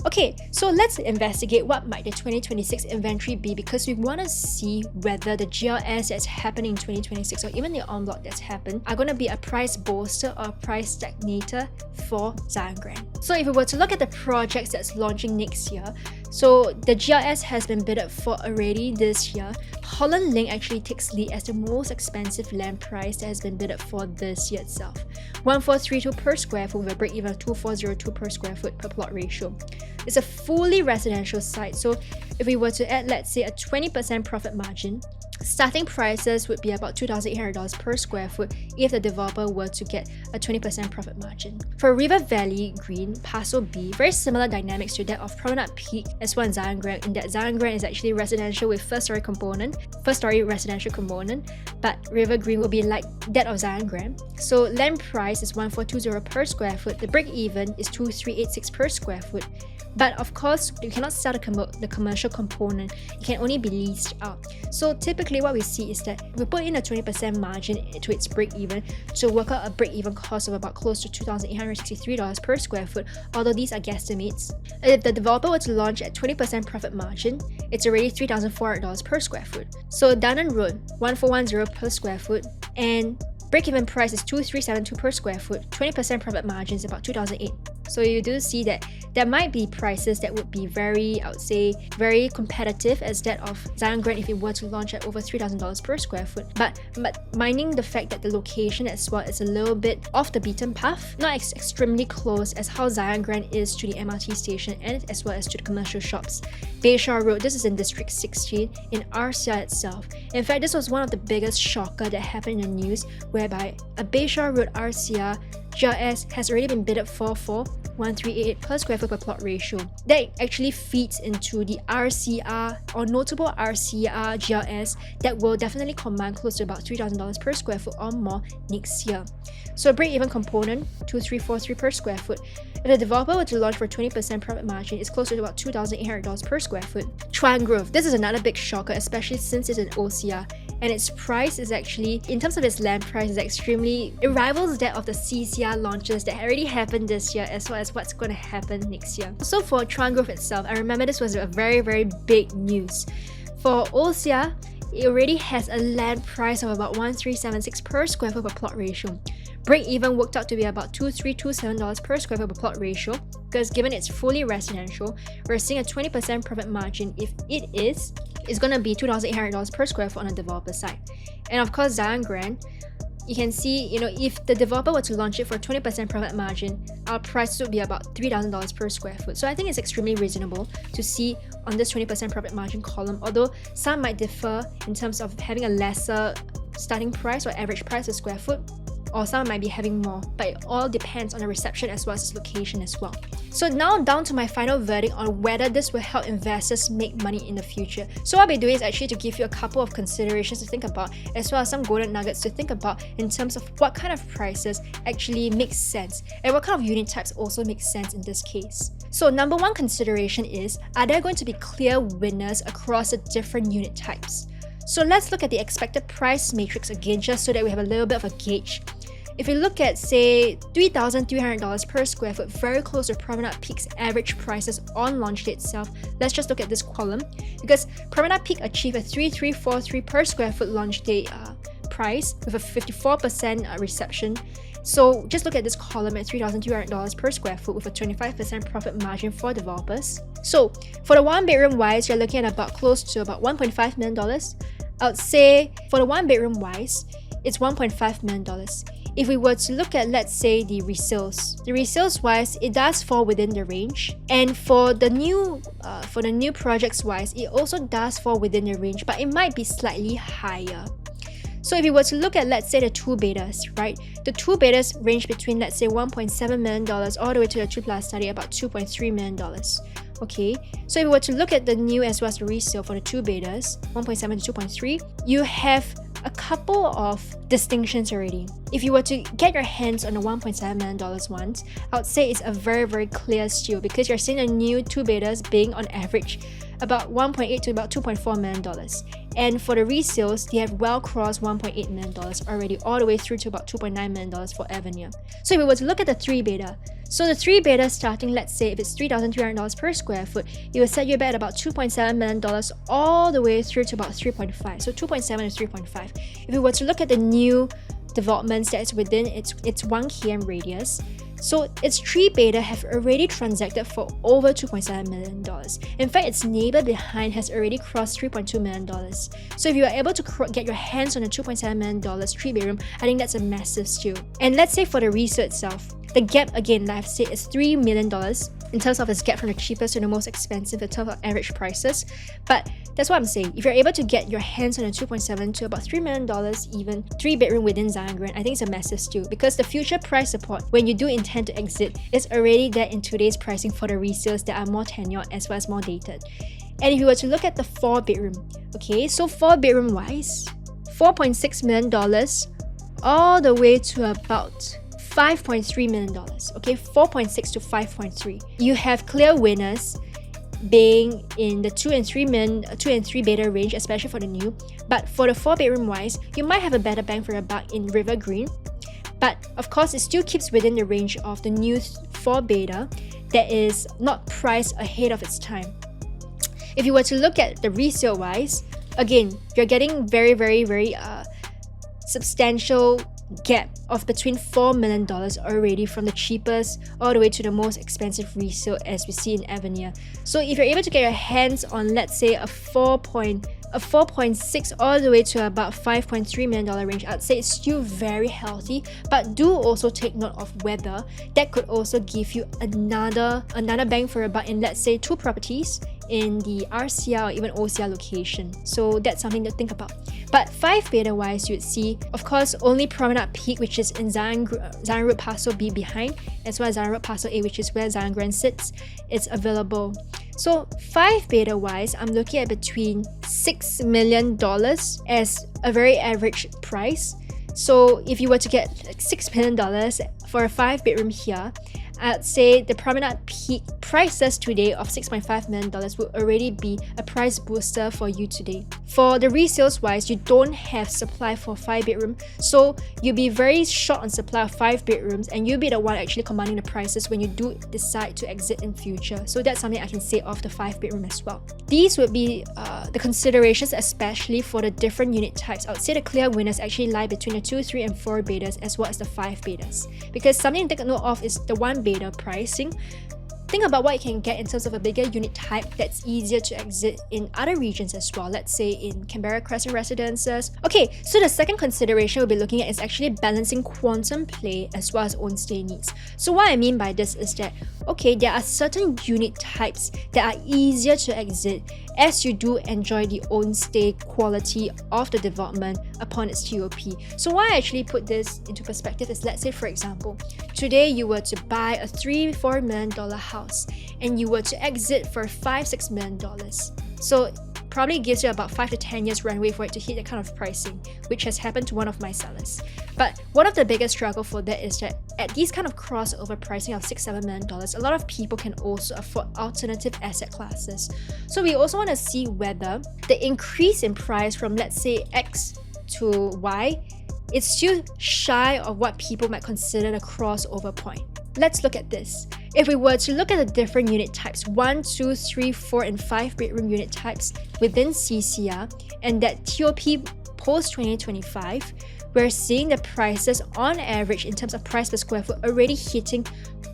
Okay, so let's investigate what might the 2026 inventory be because we want to see whether the GLS that's happening in 2026 or even the en bloc that's happened are going to be a price booster or a price stagnator for Zyon Grand. So if we were to look at the projects that's launching next year, so the GLS has been bidded for already this year. Holland Link actually takes lead as the most expensive land price that has been bidded for this year itself. 1432 per square foot with a break-even of 2402 per square foot per plot ratio. It's a fully residential site, so if we were to add, let's say, a 20% profit margin, starting prices would be about $2,800 per square foot if the developer were to get a 20% profit margin. For River Valley Green, Parcel B, very similar dynamics to that of Promenade Peak as well as Zyon Grand, in that Zyon Grand is actually residential with first story residential component, but River Green will be like that of Zyon Grand. So land price is 1420 per square foot, the break even is 2386 per square foot. But of course, you cannot sell the commercial component, it can only be leased out. So typically what we see is that we put in a 20% margin to its break-even to work out a break-even cost of about close to $2,863 per square foot, although these are guesstimates. And if the developer were to launch at 20% profit margin, it's already $3,400 per square foot. So Dunnan Road, 1410 per square foot, and break-even price is $2,372 per square foot, 20% profit margin is about $2,008. So you do see that there might be prices that would be very, I would say, very competitive as that of Zyon Grand if it were to launch at over $3,000 per square foot. But minding the fact that the location as well is a little bit off the beaten path, not extremely close as how Zyon Grand is to the MRT station and as well as to the commercial shops. Bayshore Road, this is in District 16 in RCR itself. In fact, this was one of the biggest shocker that happened in the news, whereby a Bayshore Road RCR GLS has already been bidded for 1388 per square foot per plot ratio. That actually feeds into the RCR or notable RCR GLS that will definitely command close to about $3,000 per square foot or more next year. So a break-even component, 2343 per square foot. If the developer were to launch for 20% profit margin, it's close to about $2,800 per square foot. Chuan Grove, this is another big shocker, especially since it's an OCR. And its price is actually, in terms of its land price, is it rivals that of the CCR launches that already happened this year as well as what's going to happen next year. So for Chuan Grove itself, I remember this was a very, very big news. For Osia, it already has a land price of about 1,376 per square foot per plot ratio. Break even worked out to be about $2,327 per square foot per plot ratio, because given it's fully residential, we're seeing a 20% profit margin. If it is, it's gonna be $2,800 per square foot on the developer side. And of course, Zyon Grand, you can see, if the developer were to launch it for 20% profit margin, our price would be about $3,000 per square foot. So I think it's extremely reasonable to see on this 20% profit margin column, although some might differ in terms of having a lesser starting price or average price per square foot, or some might be having more, but it all depends on the reception as well as its location as well. So now down to my final verdict on whether this will help investors make money in the future. So what I'll be doing is actually to give you a couple of considerations to think about, as well as some golden nuggets to think about in terms of what kind of prices actually make sense and what kind of unit types also make sense in this case. So number one consideration is, are there going to be clear winners across the different unit types? So let's look at the expected price matrix again, just so that we have a little bit of a gauge. If you look at, say, $3,300 per square foot, very close to Promenade Peak's average prices on launch day itself, let's just look at this column, because Promenade Peak achieved a $3,343 per square foot launch day price with a 54% reception. So just look at this column at $3,200 per square foot with a 25% profit margin for developers. So for the one bedroom wise, you're looking at about close to about $1.5 million. I would say for the one bedroom wise, it's $1.5 million. If we were to look at, let's say, the resales wise, it does fall within the range. And for the new projects wise, it also does fall within the range, but it might be slightly higher. So if you were to look at, let's say, the two betas, right? The two betas range between, let's say, $1.7 million all the way to the 2+ study about $2.3 million. Okay, so if we were to look at the new as well as the resale for the two betas, 1.7 to 2.3, you have a couple of distinctions already. If you were to get your hands on the $1.7 million ones, I would say it's a very, very clear steal, because you're seeing the new two betas being on average about $1.8 to about $2.4 million. And for the resales, they have well crossed $1.8 million already, all the way through to about $2.9 million for Avenue. So if we were to look at the 3 beta, so the 3 beta starting, let's say if it's $3,300 per square foot, it will set you back at about $2.7 million all the way through to about 3.5. So 2.7 to 3.5. If we were to look at the new developments that is within its 1 km radius, so its 3 beta have already transacted for over $2.7 million. In fact, its neighbor behind has already crossed $3.2 million. So if you are able to get your hands on a $2.7 million 3-bedroom, I think that's a massive steal. And let's say for the resale itself, the gap, again, like I've said, is $3 million in terms of its gap from the cheapest to the most expensive in terms of average prices. But that's what I'm saying. If you're able to get your hands on a 2.7 to about $3 million even 3-bedroom within Zyon Grand, I think it's a massive steal, because the future price support, when you do intend to exit, is already there in today's pricing for the resales that are more tenured as well as more dated. And if you were to look at the 4-bedroom, okay, so 4-bedroom wise, $4.6 million all the way to about $5.3 million, okay, 4.6 to 5.3. You have clear winners being in the 2 and 3 beta range, especially for the new. But for the 4-bedroom wise, you might have a better bang for your buck in River Green. But of course, it still keeps within the range of the new 4 beta that is not priced ahead of its time. If you were to look at the resale wise, again, you're getting very, very, very substantial gap of between $4 million already from the cheapest all the way to the most expensive resale as we see in Avenue. So if you're able to get your hands on, let's say, a 4.6 all the way to about $5.3 million range, I'd say it's still very healthy, but do also take note of whether that could also give you another bang for your buck in, let's say, 2 properties in the RCR or even OCR location. So that's something to think about. But 5 beta wise, you would see, of course, only Promenade Peak, which is in Zyon Road Parcel B behind, as well as Zyon Road Parcel A, which is where Zyon Grand sits, it's available. So 5 beta wise, I'm looking at between $6 million as a very average price. So if you were to get like $6 million for a 5-bedroom here, I'd say the Promenade Peak prices today of $6.5 million would already be a price booster for you today. For the resales wise, you don't have supply for 5-bedroom, so you'll be very short on supply of 5 bedrooms, and you'll be the one actually commanding the prices when you do decide to exit in future. So that's something I can say of the 5-bedroom as well. These would be the considerations, especially for the different unit types. I would say the clear winners actually lie between the 2, 3, and 4 bedders as well as the 5 bedders. Because something to take note of is the 1 bedder pricing. Think about what you can get in terms of a bigger unit type that's easier to exit in other regions as well, let's say in Canberra Crescent residences. Okay, so the second consideration we'll be looking at is actually balancing quantum play as well as own stay needs. So what I mean by this is that, okay, there are certain unit types that are easier to exit as you do enjoy the own stay quality of the development upon its TOP. So why I actually put this into perspective is, let's say for example, today you were to buy a $3-4 million house and you were to exit for $5-6 million. So probably gives you about 5 to 10 years runway for it to hit that kind of pricing, which has happened to one of my sellers. But one of the biggest struggle for that is that at these kind of crossover pricing of $6-7 million, a lot of people can also afford alternative asset classes. So we also want to see whether the increase in price from, let's say, X to Y, it's still shy of what people might consider the crossover point. Let's look at this. If we were to look at the different unit types, 1, 2, 3, 4, and 5 bedroom unit types within CCR, and that TOP post 2025, we're seeing the prices on average in terms of price per square foot already hitting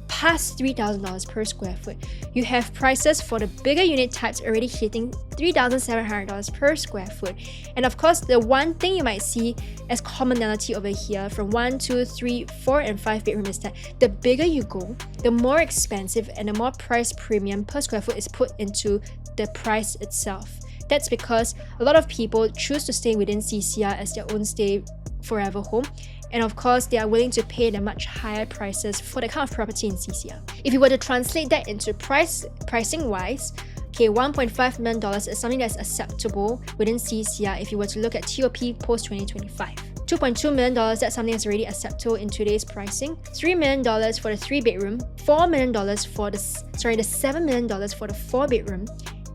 past $3,000 per square foot. You have prices for the bigger unit types already hitting $3,700 per square foot. And of course, the one thing you might see as commonality over here from 1, 2, 3, 4, and 5 bedroom is that the bigger you go, the more expensive and the more price premium per square foot is put into the price itself. That's because a lot of people choose to stay within CCR as their own stay forever home, and of course they are willing to pay the much higher prices for the kind of property in CCR. If you were to translate that into pricing wise, okay, $1.5 million is something that's acceptable within CCR if you were to look at TOP post 2025. $2.2 million, that's something that's already acceptable in today's pricing. $3 million for the 3 bedroom, $4 million for the $7 million for the 4 bedroom,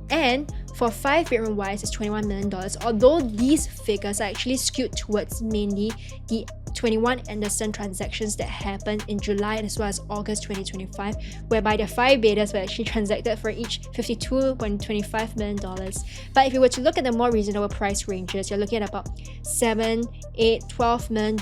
and for 5 bedroom wise is $21 million, although these figures are actually skewed towards mainly the 21 Anderson transactions that happened in July as well as August 2025, whereby the 5 bedders were actually transacted for each $52.25 million. But if you were to look at the more reasonable price ranges, you're looking at about $7, $8, $12 million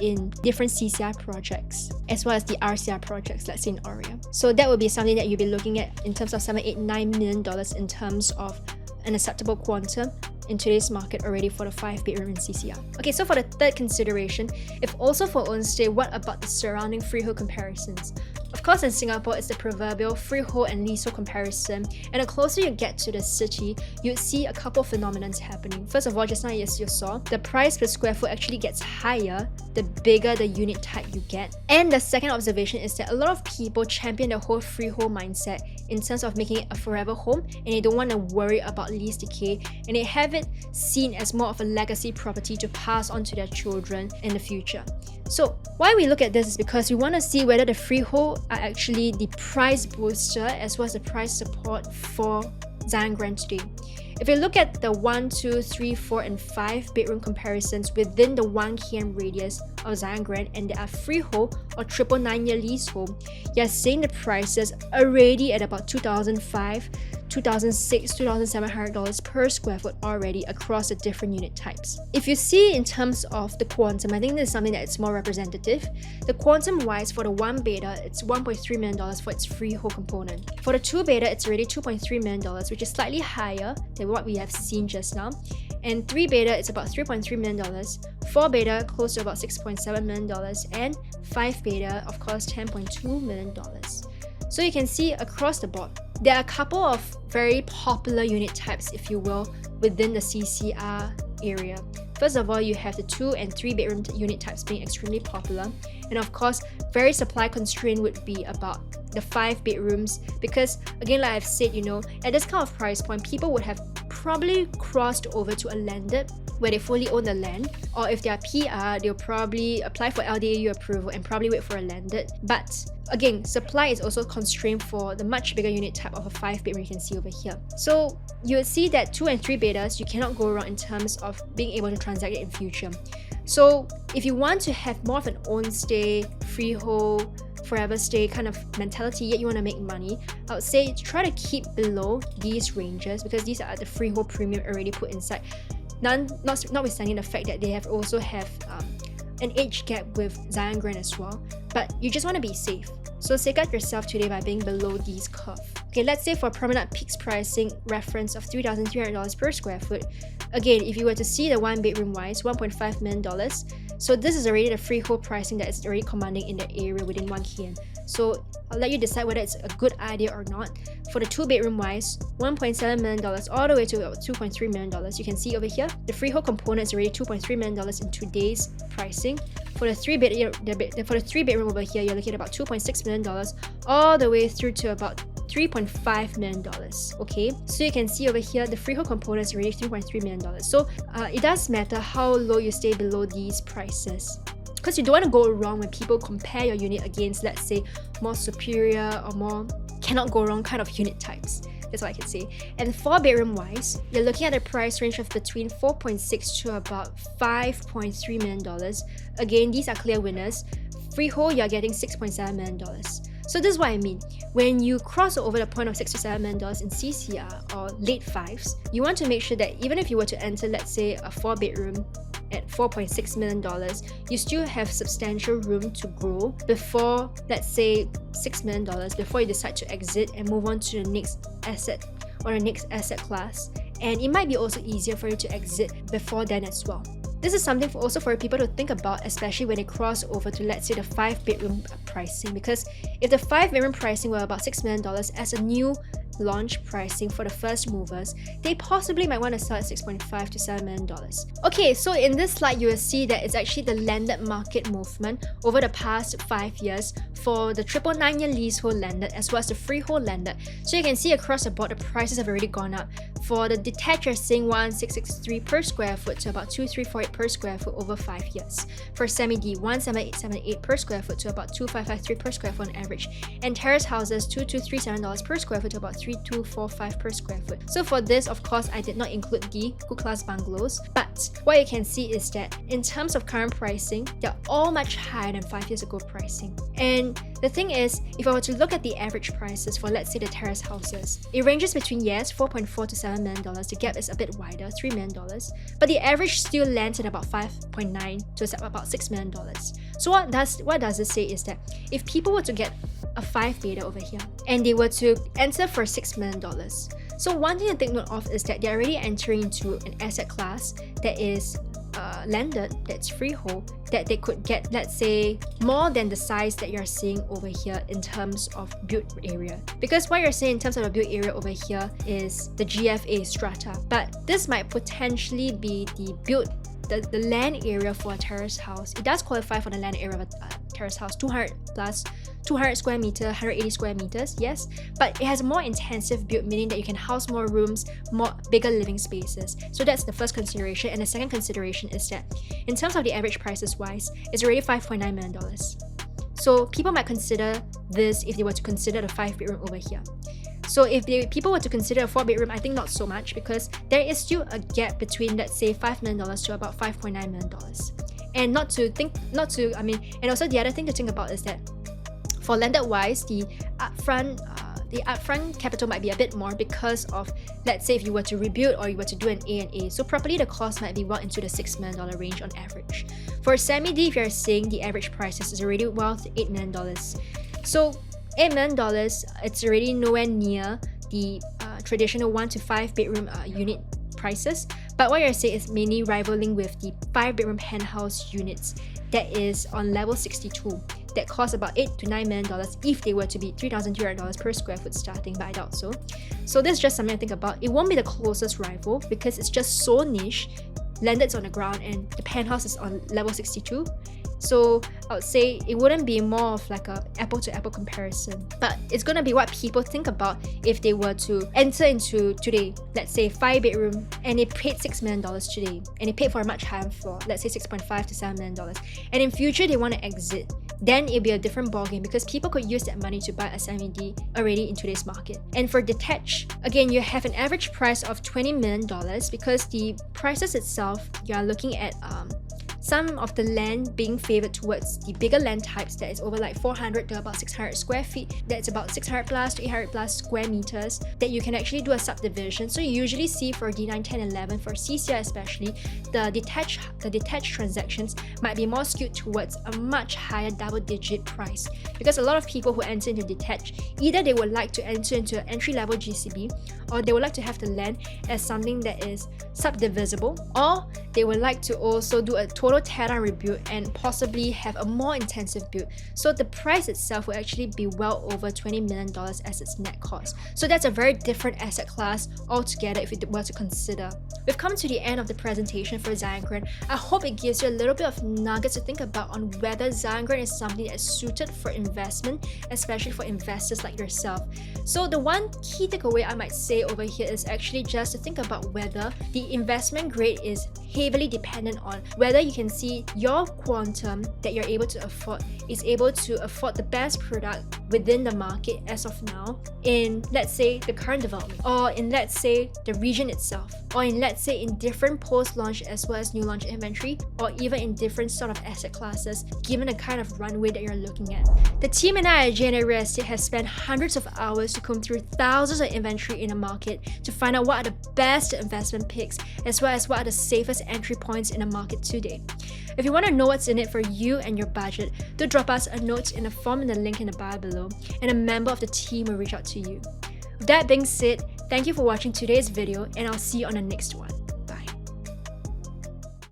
in different CCR projects, as well as the RCR projects, let's say in Aurea. So that would be something that you'll be looking at in terms of $7, $8, $9 million in terms of an acceptable quantum in today's market already for the 5 bedroom in CCR. Okay, so for the third consideration, if also for own stay, what about the surrounding freehold comparisons? Of course, in Singapore, it's the proverbial freehold and leasehold comparison, and the closer you get to the city, you'd see a couple of phenomena happening. First of all, just now as you saw, the price per square foot actually gets higher the bigger the unit type you get. And the second observation is that a lot of people champion the whole freehold mindset in terms of making it a forever home, and they don't want to worry about lease decay, and they have it seen as more of a legacy property to pass on to their children in the future. So why we look at this is because we want to see whether the freehold are actually the price booster as well as the price support for Zyon Grand today. If you look at the 1, 2, 3, 4, and 5 bedroom comparisons within the 1 km radius of Zyon Grand, and there are freehold or 999-year leasehold, you're seeing the prices already at about $2,500, $2,600, $2,700 per square foot already across the different unit types. If you see in terms of the quantum, I think this is something that is more representative. The quantum wise for the 1 bedder, it's $1.3 million for its freehold component. For the 2 bedder, it's already $2.3 million, which is slightly higher than what we have seen just now. And 3 bedder, it's about $3.3 million. 4 bedder, close to about $6.7 million. And 5 bedder, of course, $10.2 million. So you can see across the board, there are a couple of very popular unit types, if you will, within the CCR area. First of all, you have the 2 and 3 bedroom unit types being extremely popular. And of course, very supply constrained would be about the 5 bedrooms, because again, like I've said, at this kind of price point, people would have probably crossed over to a landed where they fully own the land, or if they are PR, they'll probably apply for LDAU approval and probably wait for a landed. But again, supply is also constrained for the much bigger unit type of a 5 bedroom you can see over here. So you'll see that 2 and 3 bedders, you cannot go wrong in terms of being able to transact it in future. So if you want to have more of an own stay, freehold, forever stay kind of mentality, yet you want to make money, I would say try to keep below these ranges, because these are the freehold premium already put inside. Notwithstanding the fact that they also have an age gap with Zyon Grand as well, but you just want to be safe. So safeguard yourself today by being below these curve. Okay, let's say for Promenade Peak's pricing reference of $3,300 per square foot. Again, if you were to see the 1 bedroom wise, $1.5 million. So this is already the freehold pricing that is already commanding in the area within 1 km. So I'll let you decide whether it's a good idea or not. For the 2 bedroom wise, $1.7 million all the way to $2.3 million. You can see over here, the freehold component is already $2.3 million in today's pricing. For the 3 bedroom over here, you're looking at about $2.6 million all the way through to about $3.5 million. Okay, so you can see over here the freehold component is already $3.3 million. So it does matter how low you stay below these prices, because you don't want to go wrong when people compare your unit against, let's say, more superior or more cannot go wrong kind of unit types. That's what I can say. And 4 bedroom wise, you're looking at a price range of between $4.6 to about $5.3 million. Again, these are clear winners. Freehold, you're getting $6.7 million. So this is what I mean. When you cross over the point of $6 to $7 million in CCR or late 5s, you want to make sure that even if you were to enter, let's say, a 4 bedroom at $4.6 million, you still have substantial room to grow before, let's say, $6 million, before you decide to exit and move on to the next asset or the next asset class. And it might be also easier for you to exit before then as well. This is something also for people to think about, especially when they cross over to, let's say, the 5 bedroom pricing, because if the 5 bedroom pricing were about $6 million as a new launch pricing for the first movers, they possibly might want to sell at $6.5 to $7 million. Okay, so in this slide, you will see that it's actually the landed market movement over the past 5 years for the 999-year leasehold landed as well as the freehold landed. So you can see across the board, the prices have already gone up. For the detached, you're seeing 1,663 per square foot to about 2,348 per square foot over 5 years. For semi-D, 1,7878 per square foot to about 2,553 per square foot on average. And terrace houses, $2,237 per square foot to about 3,245 per square foot. So for this, of course, I did not include the good class bungalows, but what you can see is that in terms of current pricing, they're all much higher than 5 years ago pricing. And the thing is, if I were to look at the average prices for, let's say, the terrace houses, it ranges between, yes, $4.4 to $7 million. The gap is a bit wider, $3 million, but the average still lands at about $5.9 to about $6 million. So what does this say is that if people were to get a 5 bedder over here and they were to enter for $6 million, so one thing to take note of is that they're already entering into an asset class that is landed, that's freehold, that they could get, let's say, more than the size that you're seeing over here in terms of built area. Because what you're seeing in terms of the built area over here is the GFA strata, but this might potentially be the land area for a terrace house. It does qualify for the land area of a terrace house, 200 plus 200 square meter, 180 square meters, yes, but it has a more intensive build, meaning that you can house more rooms, more bigger living spaces. So that's the first consideration. And the second consideration is that in terms of the average prices wise, it's already $5.9 million. So people might consider this if they were to consider the 5 bedroom over here. So if people were to consider a 4 bedroom, I think not so much, because there is still a gap between, let's say, $5 million to about $5.9 million. And and also the other thing to think about is that for landed wise, the upfront capital might be a bit more because of, let's say, if you were to rebuild or you were to do an A&A. So properly, the cost might be well into the $6 million range on average. For semi-D, if you're seeing the average prices is already well to $8 million. So $8 million, it's already nowhere near the traditional 1 to 5 bedroom unit prices. But what you're saying is mainly rivaling with the 5 bedroom penthouse units that is on level 62. That cost about $8 to $9 million if they were to be $3,300 per square foot starting, but I doubt so. So this is just something to think about. It won't be the closest rival because it's just so niche. Landed's on the ground and the penthouse is on level 62. So I would say it wouldn't be more of like a apple to apple comparison, but it's gonna be what people think about if they were to enter into today, let's say 5-bedroom, and they paid $6 million today, and they paid for a much higher floor, let's say $6.5 to $7 million, and in future they want to exit. Then it'll be a different ballgame because people could use that money to buy a 7D already in today's market. And for detached, again, you have an average price of $20 million because the prices itself, you are looking at some of the land being favored towards the bigger land types that is over like 400 to about 600 square feet. That's about 600 plus to 800 plus square meters that you can actually do a subdivision. So you usually see for D9, 10, 11, for CCI especially, the detached transactions might be more skewed towards a much higher double-digit price, because a lot of people who enter into detached, either they would like to enter into an entry-level GCB, or they would like to have the land as something that is subdivisible, or they would like to also do a total tear-down rebuild and possibly have a more intensive build. So the price itself will actually be well over $20 million as its net cost. So that's a very different asset class altogether if you were to consider. We've come to the end of the presentation for Zyon Grand. I hope it gives you a little bit of nuggets to think about on whether Zyon Grand is something that is suited for investment, especially for investors like yourself. So the one key takeaway I might say over here is actually just to think about whether the investment grade is heavily dependent on whether you can see your quantum that you're able to afford is able to afford the best product within the market as of now in, let's say, the current development, or in, let's say, the region itself, or in, let's say, in different post-launch as well as new launch inventory, or even in different sort of asset classes given the kind of runway that you're looking at. The team and I at JNA Real Estate have spent hundreds of hours to comb through thousands of inventory in the market to find out what are the best investment picks as well as what are the safest entry points in the market today. If you want to know what's in it for you and your budget, do drop us a note in the form in the link in the bio below, and a member of the team will reach out to you. With that being said, thank you for watching today's video, and I'll see you on the next one.